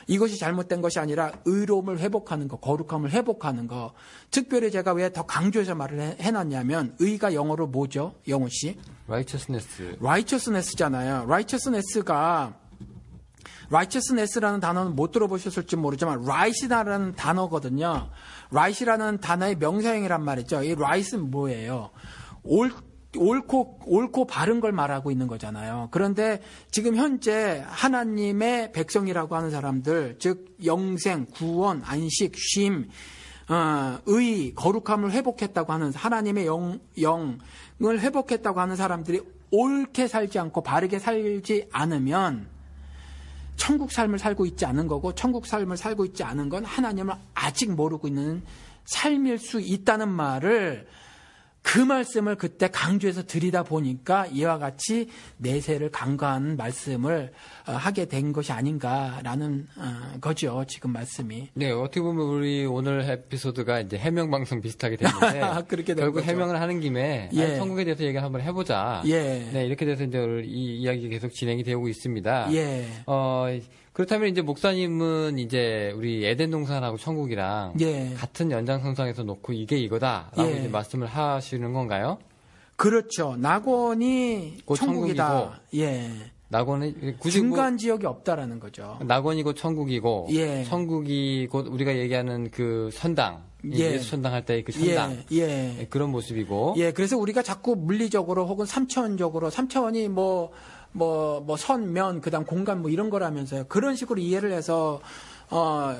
S3: 이것이 잘못된 것이 아니라 의로움을 회복하는 거, 거룩함을 회복하는 거. 특별히 제가 왜 더 강조해서 말을 해놨냐면 의가 영어로 뭐죠? 영호 씨? righteousness잖아요. righteousness라는 단어는 못 들어보셨을지 모르지만 right이라는 단어거든요. right이라는 단어의 명사형이란 말이죠. 이 right은 뭐예요? 옳고 바른 걸 말하고 있는 거잖아요. 그런데 지금 현재 하나님의 백성이라고 하는 사람들, 즉 영생, 구원, 안식, 쉼, 의, 거룩함을 회복했다고 하는 하나님의 영을 회복했다고 하는 사람들이 옳게 살지 않고 바르게 살지 않으면 천국 삶을 살고 있지 않은 거고, 천국 삶을 살고 있지 않은 건 하나님을 아직 모르고 있는 삶일 수 있다는 말을, 그 말씀을 그때 강조해서 드리다 보니까 이와 같이 내세를 간과한 말씀을 하게 된 것이 아닌가라는 거죠. 지금 말씀이.
S2: 네, 어떻게 보면 우리 오늘 에피소드가 이제 해명 방송 비슷하게 됐는데
S3: 그렇게
S2: 결국
S3: 거죠.
S2: 해명을 하는 김에 천국에 대해서 얘기 한번 해보자. 네, 이렇게 돼서 이제 오늘 이 이야기 계속 진행이 되고 있습니다. 그렇다면 이제 목사님은 이제 우리 에덴 동산하고 천국이랑 같은 연장선상에서 놓고 이게 이거다라고 이제 말씀을 하시는 건가요?
S3: 그렇죠. 낙원이 천국이다.
S2: 낙원은
S3: 중간 지역이 없다라는 거죠.
S2: 낙원이고 천국이고 천국이 곧 우리가 얘기하는 그 선당. 예수 선당할 때 그 선당. 그런 모습이고.
S3: 그래서 우리가 자꾸 물리적으로 혹은 삼차원이 선, 면, 그다음 공간 이런 거라면서요. 그런 식으로 이해를 해서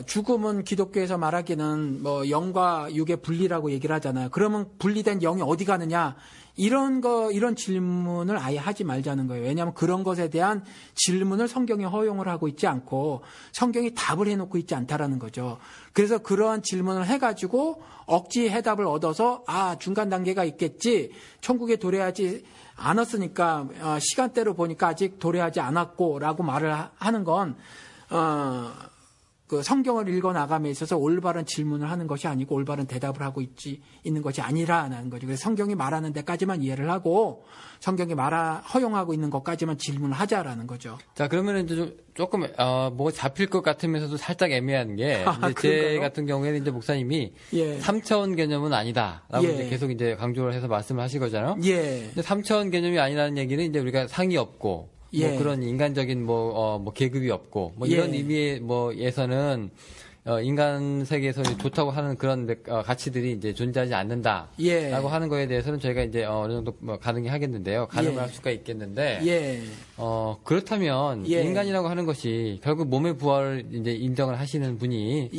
S3: 죽음은 기독교에서 말하기는 영과 육의 분리라고 얘기를 하잖아요. 그러면 분리된 영이 어디 가느냐? 이런 질문을 아예 하지 말자는 거예요. 왜냐하면 그런 것에 대한 질문을 성경이 허용을 하고 있지 않고 성경이 답을 해놓고 있지 않다라는 거죠. 그래서 그러한 질문을 해가지고 억지 해답을 얻어서 중간 단계가 있겠지. 천국에 도래하지 않았으니까 시간대로 보니까 아직 도래하지 않았고라고 말을 하는 건 그 성경을 읽어 나감에 있어서 올바른 질문을 하는 것이 아니고 올바른 대답을 하고 있는 것이 아니라는 거죠. 그래서 성경이 말하는 데까지만 이해를 하고 성경이 허용하고 있는 것까지만 질문을 하자라는 거죠.
S2: 자, 그러면 이제 조금 뭐가 잡힐 것 같으면서도 살짝 애매한 게 제 같은 경우에는 이제 목사님이 3차원 개념은 아니다라고 이제 계속 이제 강조를 해서 말씀을 하신 거잖아요. 근데 3차원 개념이 아니라는 얘기는 이제 우리가 상이 없고 그런 인간적인 계급이 없고 이런 의미에서는 인간 세계에서 좋다고 하는 그런 가치들이 이제 존재하지 않는다라고 하는 거에 대해서는 저희가 이제 어느 정도 가능히 하겠는데요. 가능을 할 수가 있겠는데 그렇다면 인간이라고 하는 것이 결국 몸의 부활을 이제 인정을 하시는 분이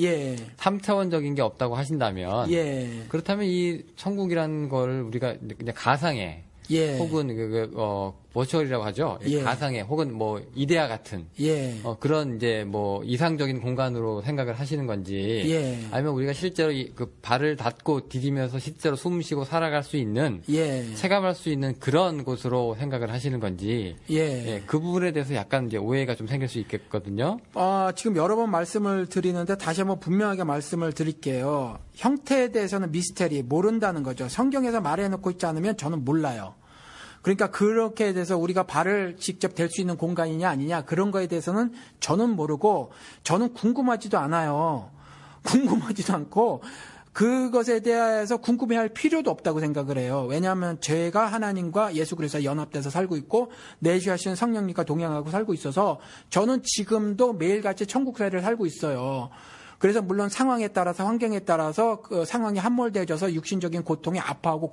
S2: 3차원적인 게 없다고 하신다면 그렇다면 이 천국이라는 걸 우리가 그냥 가상에 혹은 버추얼이라고 하죠. 가상의 혹은 이데아 같은 그런 이제 이상적인 공간으로 생각을 하시는 건지 아니면 우리가 실제로 그 발을 닫고 디디면서 실제로 숨 쉬고 살아갈 수 있는 체감할 수 있는 그런 곳으로 생각을 하시는 건지 그 부분에 대해서 약간 이제 오해가 좀 생길 수 있겠거든요.
S3: 지금 여러 번 말씀을 드리는데 다시 한번 분명하게 말씀을 드릴게요. 형태에 대해서는 미스테리 모른다는 거죠. 성경에서 말해놓고 있지 않으면 저는 몰라요. 그러니까 그렇게 돼서 우리가 발을 직접 댈 수 있는 공간이냐 아니냐 그런 거에 대해서는 저는 모르고 저는 궁금하지도 않아요. 궁금하지도 않고 그것에 대해서 궁금해할 필요도 없다고 생각을 해요. 왜냐하면 제가 하나님과 예수 그리스도와 연합돼서 살고 있고 내주하시는 성령님과 동행하고 살고 있어서 저는 지금도 매일같이 천국사회를 살고 있어요. 그래서 물론 상황에 따라서 환경에 따라서 그 상황이 함몰되어져서 육신적인 고통에 아파하고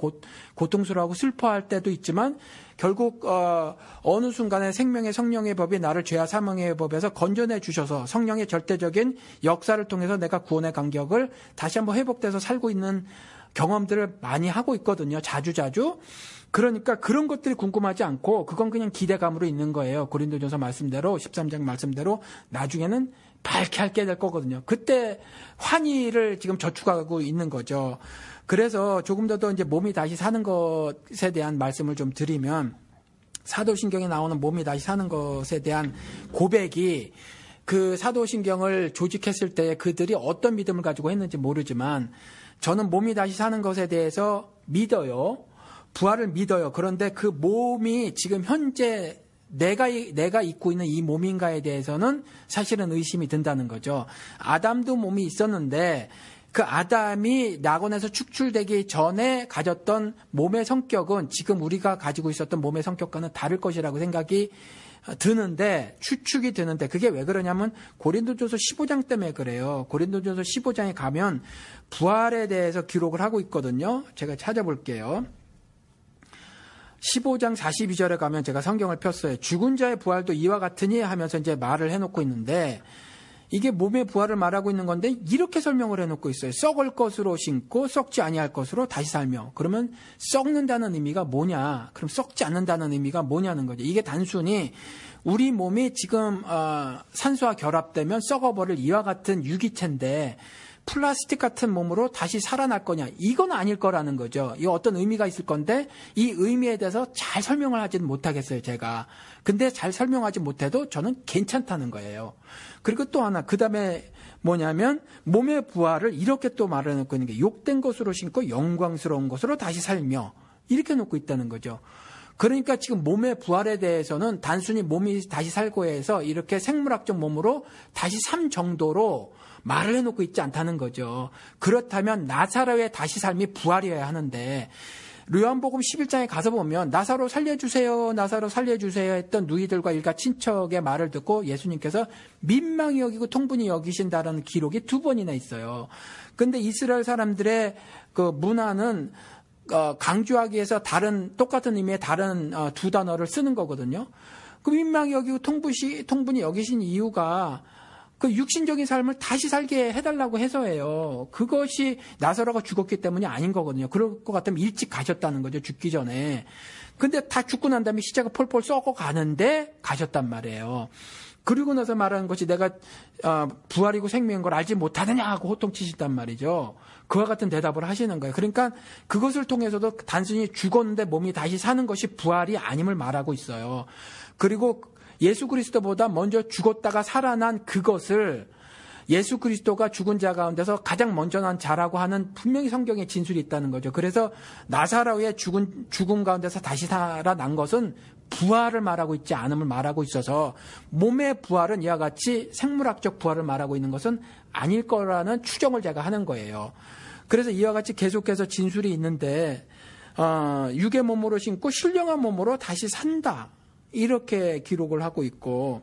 S3: 고통스러워하고 슬퍼할 때도 있지만 결국 어느 순간에 생명의 성령의 법이 나를 죄와 사망의 법에서 건져내 주셔서 성령의 절대적인 역사를 통해서 내가 구원의 간격을 다시 한번 회복돼서 살고 있는 경험들을 많이 하고 있거든요. 자주. 그러니까 그런 것들이 궁금하지 않고 그건 그냥 기대감으로 있는 거예요. 고린도전서 말씀대로 13장 말씀대로 나중에는 밝게 알게 될 거거든요. 그때 환희를 지금 저축하고 있는 거죠. 그래서 조금 더 이제 몸이 다시 사는 것에 대한 말씀을 좀 드리면 사도신경에 나오는 몸이 다시 사는 것에 대한 고백이 그 사도신경을 조직했을 때 그들이 어떤 믿음을 가지고 했는지 모르지만 저는 몸이 다시 사는 것에 대해서 믿어요. 부활을 믿어요. 그런데 그 몸이 지금 현재 내가 입고 있는 이 몸인가에 대해서는 사실은 의심이 든다는 거죠. 아담도 몸이 있었는데 그 아담이 낙원에서 축출되기 전에 가졌던 몸의 성격은 지금 우리가 가지고 있었던 몸의 성격과는 다를 것이라고 생각이 드는데 추측이 드는데 그게 왜 그러냐면 고린도전서 15장 때문에 그래요. 고린도전서 15장에 가면 부활에 대해서 기록을 하고 있거든요. 제가 찾아볼게요. 15장 42절에 가면 제가 성경을 폈어요. 죽은 자의 부활도 이와 같으니 하면서 이제 말을 해놓고 있는데 이게 몸의 부활을 말하고 있는 건데 이렇게 설명을 해놓고 있어요. 썩을 것으로 신고 썩지 아니할 것으로 다시 살며. 그러면 썩는다는 의미가 뭐냐? 그럼 썩지 않는다는 의미가 뭐냐는 거죠. 이게 단순히 우리 몸이 지금 산소와 결합되면 썩어버릴 이와 같은 유기체인데 플라스틱 같은 몸으로 다시 살아날 거냐? 이건 아닐 거라는 거죠. 이 어떤 의미가 있을 건데 이 의미에 대해서 잘 설명을 하지는 못하겠어요, 제가. 근데 잘 설명하지 못해도 저는 괜찮다는 거예요. 그리고 또 하나, 그 다음에 뭐냐면 몸의 부활을 이렇게 또 말해놓고 있는 게 욕된 것으로 신고 영광스러운 것으로 다시 살며 이렇게 놓고 있다는 거죠. 그러니까 지금 몸의 부활에 대해서는 단순히 몸이 다시 살고 해서 이렇게 생물학적 몸으로 다시 삶 정도로 말을 해놓고 있지 않다는 거죠. 그렇다면 나사로의 다시 삶이 부활이어야 하는데 요한복음 11장에 가서 보면 나사로 살려주세요, 나사로 살려주세요 했던 누이들과 일가 친척의 말을 듣고 예수님께서 민망히 여기고 통분히 여기신다라는 기록이 2번이나 있어요. 근데 이스라엘 사람들의 그 문화는 강조하기 위해서 똑같은 의미의 다른 두 단어를 쓰는 거거든요. 그 민망히 여기고 통분히 여기신 이유가 그 육신적인 삶을 다시 살게 해달라고 해서예요. 그것이 나사로가 죽었기 때문이 아닌 거거든요. 그럴 것 같으면 일찍 가셨다는 거죠. 죽기 전에. 근데 다 죽고 난 다음에 시체가 폴폴 썩어가는데 가셨단 말이에요. 그리고 나서 말하는 것이 내가 부활이고 생명인 걸 알지 못하느냐 하고 호통치신단 말이죠. 그와 같은 대답을 하시는 거예요. 그러니까 그것을 통해서도 단순히 죽었는데 몸이 다시 사는 것이 부활이 아님을 말하고 있어요. 그리고 예수 그리스도보다 먼저 죽었다가 살아난 그것을 예수 그리스도가 죽은 자 가운데서 가장 먼저 난 자라고 하는 분명히 성경에 진술이 있다는 거죠. 그래서 나사로의 죽음 가운데서 다시 살아난 것은 부활을 말하고 있지 않음을 말하고 있어서 몸의 부활은 이와 같이 생물학적 부활을 말하고 있는 것은 아닐 거라는 추정을 제가 하는 거예요. 그래서 이와 같이 계속해서 진술이 있는데 육의 몸으로 신고 신령한 몸으로 다시 산다. 이렇게 기록을 하고 있고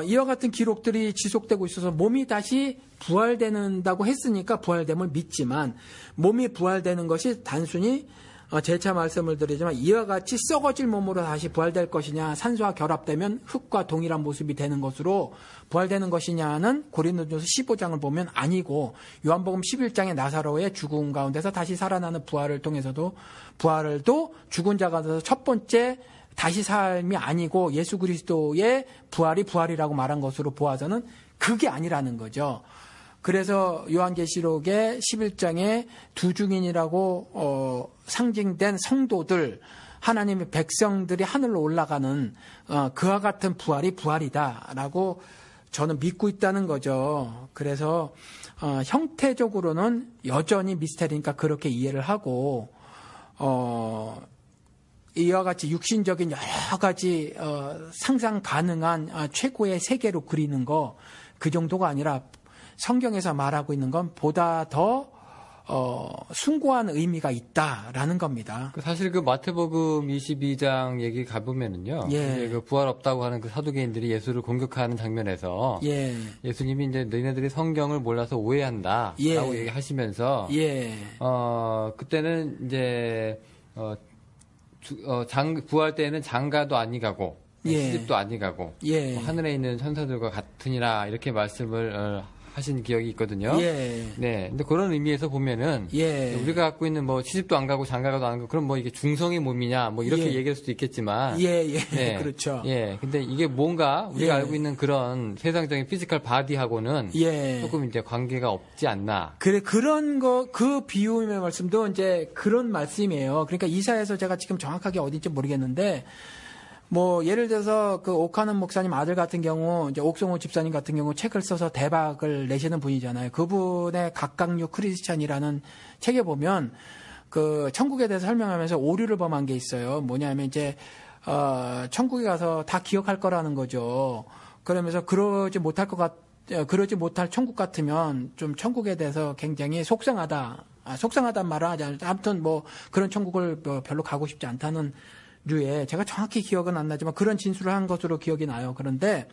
S3: 이와 같은 기록들이 지속되고 있어서 몸이 다시 부활된다고 했으니까 부활됨을 믿지만 몸이 부활되는 것이 단순히 재차 말씀을 드리지만 이와 같이 썩어질 몸으로 다시 부활될 것이냐 산소와 결합되면 흙과 동일한 모습이 되는 것으로 부활되는 것이냐는 고린도전서 15장을 보면 아니고 요한복음 11장의 나사로의 죽음 가운데서 다시 살아나는 부활을 통해서도 부활도 죽은 자 가운데서 첫 번째 다시 삶이 아니고 예수 그리스도의 부활이 부활이라고 말한 것으로 보아서는 그게 아니라는 거죠. 그래서 요한계시록의 11장에 두 증인이라고 상징된 성도들, 하나님의 백성들이 하늘로 올라가는 그와 같은 부활이 부활이다라고 저는 믿고 있다는 거죠. 그래서 형태적으로는 여전히 미스테리니까 그렇게 이해를 하고 이와 같이 육신적인 여러 가지 상상 가능한 최고의 세계로 그리는 거 그 정도가 아니라 성경에서 말하고 있는 건 보다 더 숭고한 의미가 있다라는 겁니다.
S2: 사실 그 마태복음 22장 얘기 가보면은요.
S3: 예.
S2: 그 부활 없다고 하는 그 사두개인들이 예수를 공격하는 장면에서
S3: 예.
S2: 예수님이 이제 너희네들이 성경을 몰라서 오해한다.
S3: 예.
S2: 라고 얘기하시면서
S3: 예.
S2: 그때는 이제 부활 때에는 장가도 아니 가고
S3: 예.
S2: 시집도 아니 가고
S3: 예.
S2: 뭐 하늘에 있는 천사들과 같으니라 이렇게 말씀을 하신 기억이 있거든요.
S3: 예.
S2: 네. 근데 그런 의미에서 보면은
S3: 예.
S2: 우리가 갖고 있는 뭐 시집도 안 가고 장가도 안 가고 그럼 뭐 이게 중성의 몸이냐 뭐 이렇게
S3: 예.
S2: 얘기할 수도 있겠지만
S3: 예. 예.
S2: 네.
S3: 그렇죠.
S2: 예. 근데 이게 뭔가 우리가
S3: 예.
S2: 알고 있는 그런 세상적인 피지컬 바디하고는
S3: 예.
S2: 조금 이제 관계가 없지 않나.
S3: 그래, 그런 거, 그 비유의 말씀도 이제 그런 말씀이에요. 그러니까 이사에서 제가 지금 정확하게 어딘지 모르겠는데, 뭐, 예를 들어서 그 오카는 목사님 아들 같은 경우, 이제 옥성호 집사님 같은 경우 책을 써서 대박을 내시는 분이잖아요. 그분의 각각류 크리스찬이라는 책에 보면 그 천국에 대해서 설명하면서 오류를 범한 게 있어요. 뭐냐면 이제, 천국에 가서 다 기억할 거라는 거죠. 그러면서 그러지 못할 천국 같으면 좀 천국에 대해서 굉장히 속상하단 말은 하지 않아요. 아무튼 뭐 그런 천국을 별로 가고 싶지 않다는 류에 제가 정확히 기억은 안 나지만 그런 진술을 한 것으로 기억이 나요. 그런데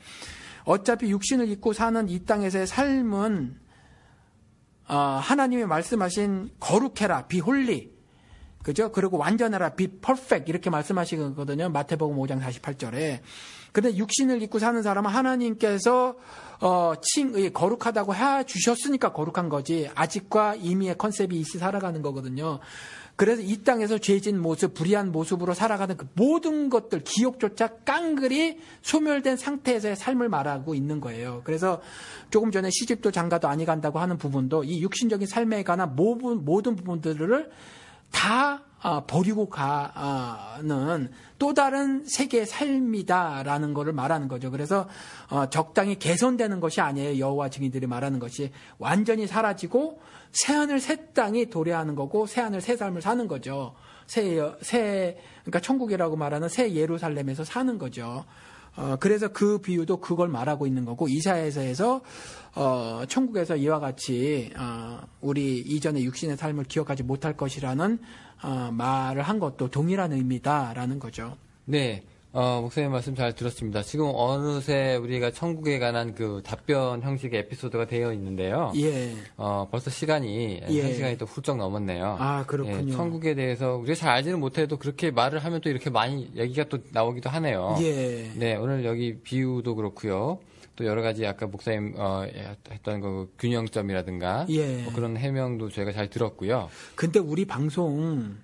S3: 어차피 육신을 입고 사는 이 땅에서의 삶은 하나님이 말씀하신 거룩해라, be holy. 그죠? 그리고 완전해라, be perfect. 이렇게 말씀하시거든요. 마태복음 5장 48절에. 근데 육신을 입고 사는 사람은 하나님께서 거룩하다고 해 주셨으니까 거룩한 거지. 아직과 이미의 컨셉이 있이 살아가는 거거든요. 그래서 이 땅에서 죄진 모습, 불의한 모습으로 살아가는 그 모든 것들, 기억조차 깡그리 소멸된 상태에서의 삶을 말하고 있는 거예요. 그래서 조금 전에 시집도 장가도 아니 간다고 하는 부분도 이 육신적인 삶에 관한 모든 부분들을 다 버리고 가는 또 다른 세계의 삶이다라는 것을 말하는 거죠. 그래서 적당히 개선되는 것이 아니에요. 여호와 증인들이 말하는 것이 완전히 사라지고 새하늘 새 땅이 도래하는 거고 새하늘 새 삶을 사는 거죠. 그러니까 천국이라고 말하는 새 예루살렘에서 사는 거죠. 그래서 그 비유도 그걸 말하고 있는 거고 이사야에서 천국에서 이와 같이 우리 이전의 육신의 삶을 기억하지 못할 것이라는 말을 한 것도 동일한 의미다라는 거죠.
S2: 네. 목사님 말씀 잘 들었습니다. 지금 어느새 우리가 천국에 관한 그 답변 형식의 에피소드가 되어 있는데요.
S3: 예.
S2: 벌써 시간이
S3: 예.
S2: 1시간이 또 훌쩍 넘었네요.
S3: 아, 그렇군요.
S2: 예, 천국에 대해서 우리가 잘 알지는 못해도 그렇게 말을 하면 또 이렇게 많이 얘기가 또 나오기도 하네요.
S3: 예.
S2: 네, 오늘 여기 비유도 그렇고요. 또 여러 가지 아까 목사님 했던 그 균형점이라든가
S3: 예.
S2: 뭐 그런 해명도 저희가 잘 들었고요.
S3: 근데 우리 방송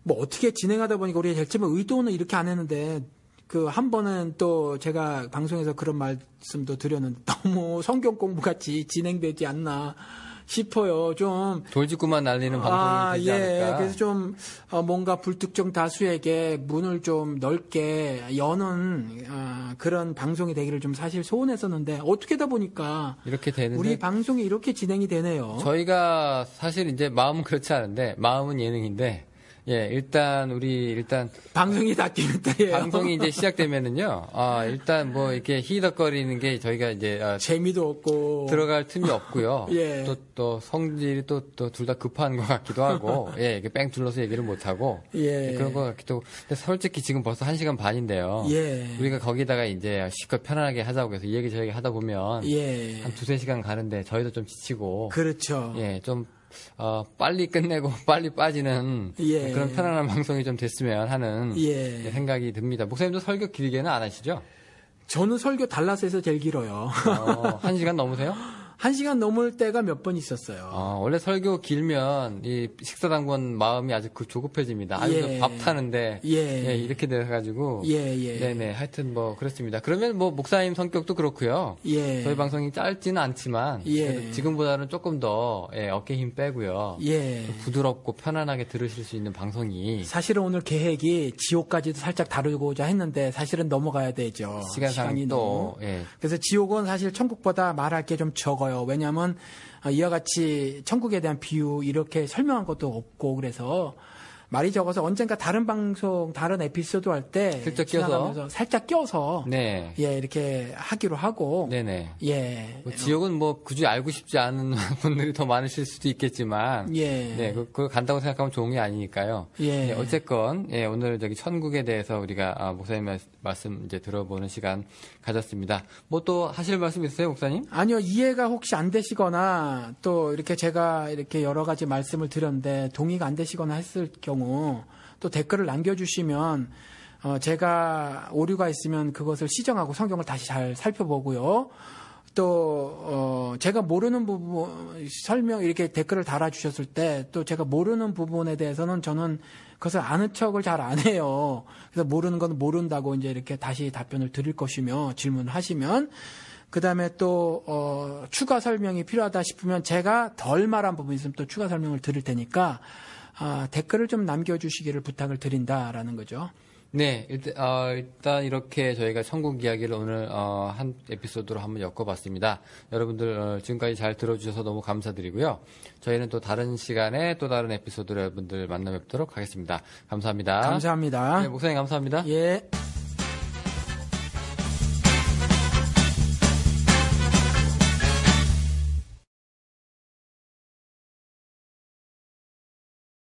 S3: 뭐 어떻게 진행하다 보니까 우리가 제일 처음에 의도는 이렇게 안 했는데 그 한 번은 또 제가 방송에서 그런 말씀도 드렸는데 너무 성경 공부 같이 진행되지 않나 싶어요. 좀
S2: 돌직구만 날리는 방송이 되지 않을까.
S3: 그래서 좀 뭔가 불특정 다수에게 문을 좀 넓게 여는 그런 방송이 되기를 좀 사실 소원했었는데 어떻게 하다 보니까
S2: 이렇게 되는데
S3: 우리 방송이 이렇게 진행이 되네요.
S2: 저희가 사실 이제 마음은 그렇지 않은데 마음은 예능인데 예, 일단
S3: 방송이 다큐멘터리예요.
S2: 방송이 이제 시작되면은요. 일단 뭐 이렇게 히덕거리는 게 저희가 이제
S3: 재미도 없고
S2: 들어갈 틈이 없고요.
S3: 예.
S2: 또 성질이 또 둘 다 급한 것 같기도 하고, 예, 이게 뺑 둘러서 얘기를 못 하고,
S3: 예.
S2: 그런 것 같기도 하고. 근데 솔직히 지금 벌써 1시간 반인데요.
S3: 예.
S2: 우리가 거기다가 이제 실컷 편안하게 하자고 해서 이 얘기 저 얘기 하다 보면
S3: 예.
S2: 한 2-3시간 가는데 저희도 좀 지치고,
S3: 그렇죠.
S2: 예, 좀 빨리 끝내고 빨리 빠지는
S3: 예.
S2: 그런 편안한 방송이 좀 됐으면 하는
S3: 예.
S2: 생각이 듭니다. 목사님도 설교 길게는 안 하시죠?
S3: 저는 설교 달라스에서 제일 길어요.
S2: 1시간 넘으세요?
S3: 1시간 넘을 때가 몇 번 있었어요.
S2: 원래 설교 길면 이 식사당번 마음이 아주 조급해집니다. 아주
S3: 예.
S2: 밥 타는데
S3: 예.
S2: 이렇게 돼가지고
S3: 예.
S2: 네네 하여튼 뭐 그렇습니다. 그러면 뭐 목사님 성격도 그렇고요.
S3: 예.
S2: 저희 방송이 짧지는 않지만
S3: 예.
S2: 그래도 지금보다는 조금 더 어깨 힘 빼고요.
S3: 예.
S2: 좀 부드럽고 편안하게 들으실 수 있는 방송이
S3: 사실은 오늘 계획이 지옥까지도 살짝 다루고자 했는데 사실은 넘어가야 되죠.
S2: 시간상
S3: 시간이
S2: 또
S3: 너무. 그래서 지옥은 사실 천국보다 말할 게 좀 적어요. 왜냐하면 이와 같이 천국에 대한 비유 이렇게 설명한 것도 없고 그래서 말이 적어서 언젠가 다른 방송, 다른 에피소드 할 때
S2: 슬쩍 껴서
S3: 살짝 껴서
S2: 네.
S3: 예, 이렇게 하기로 하고
S2: 네네.
S3: 예.
S2: 뭐 지역은 뭐 굳이 알고 싶지 않은 분들이 더 많으실 수도 있겠지만
S3: 예.
S2: 네, 그거 간다고 생각하면 좋은 게 아니니까요.
S3: 예.
S2: 네, 어쨌건 예, 오늘 저기 천국에 대해서 우리가 목사님 말씀 이제 들어보는 시간 가졌습니다. 뭐 또 하실 말씀 있으세요, 목사님?
S3: 아니요, 이해가 혹시 안 되시거나 또 이렇게 제가 이렇게 여러 가지 말씀을 드렸는데 동의가 안 되시거나 했을 경우 또 댓글을 남겨주시면 제가 오류가 있으면 그것을 시정하고 성경을 다시 잘 살펴보고요. 또 제가 모르는 부분 설명 이렇게 댓글을 달아주셨을 때 또 제가 모르는 부분에 대해서는 저는 그것을 아는 척을 잘 안 해요. 그래서 모르는 건 모른다고 이제 이렇게 다시 답변을 드릴 것이며 질문하시면 그다음에 또 추가 설명이 필요하다 싶으면 제가 덜 말한 부분이 있으면 또 추가 설명을 드릴 테니까 댓글을 좀 남겨주시기를 부탁을 드린다라는 거죠.
S2: 네, 일단 이렇게 저희가 천국 이야기를 오늘 한 에피소드로 한번 엮어봤습니다. 여러분들 지금까지 잘 들어주셔서 너무 감사드리고요. 저희는 또 다른 시간에 또 다른 에피소드로 여러분들 만나 뵙도록 하겠습니다. 감사합니다.
S3: 감사합니다.
S2: 네, 목사님 감사합니다.
S3: 예.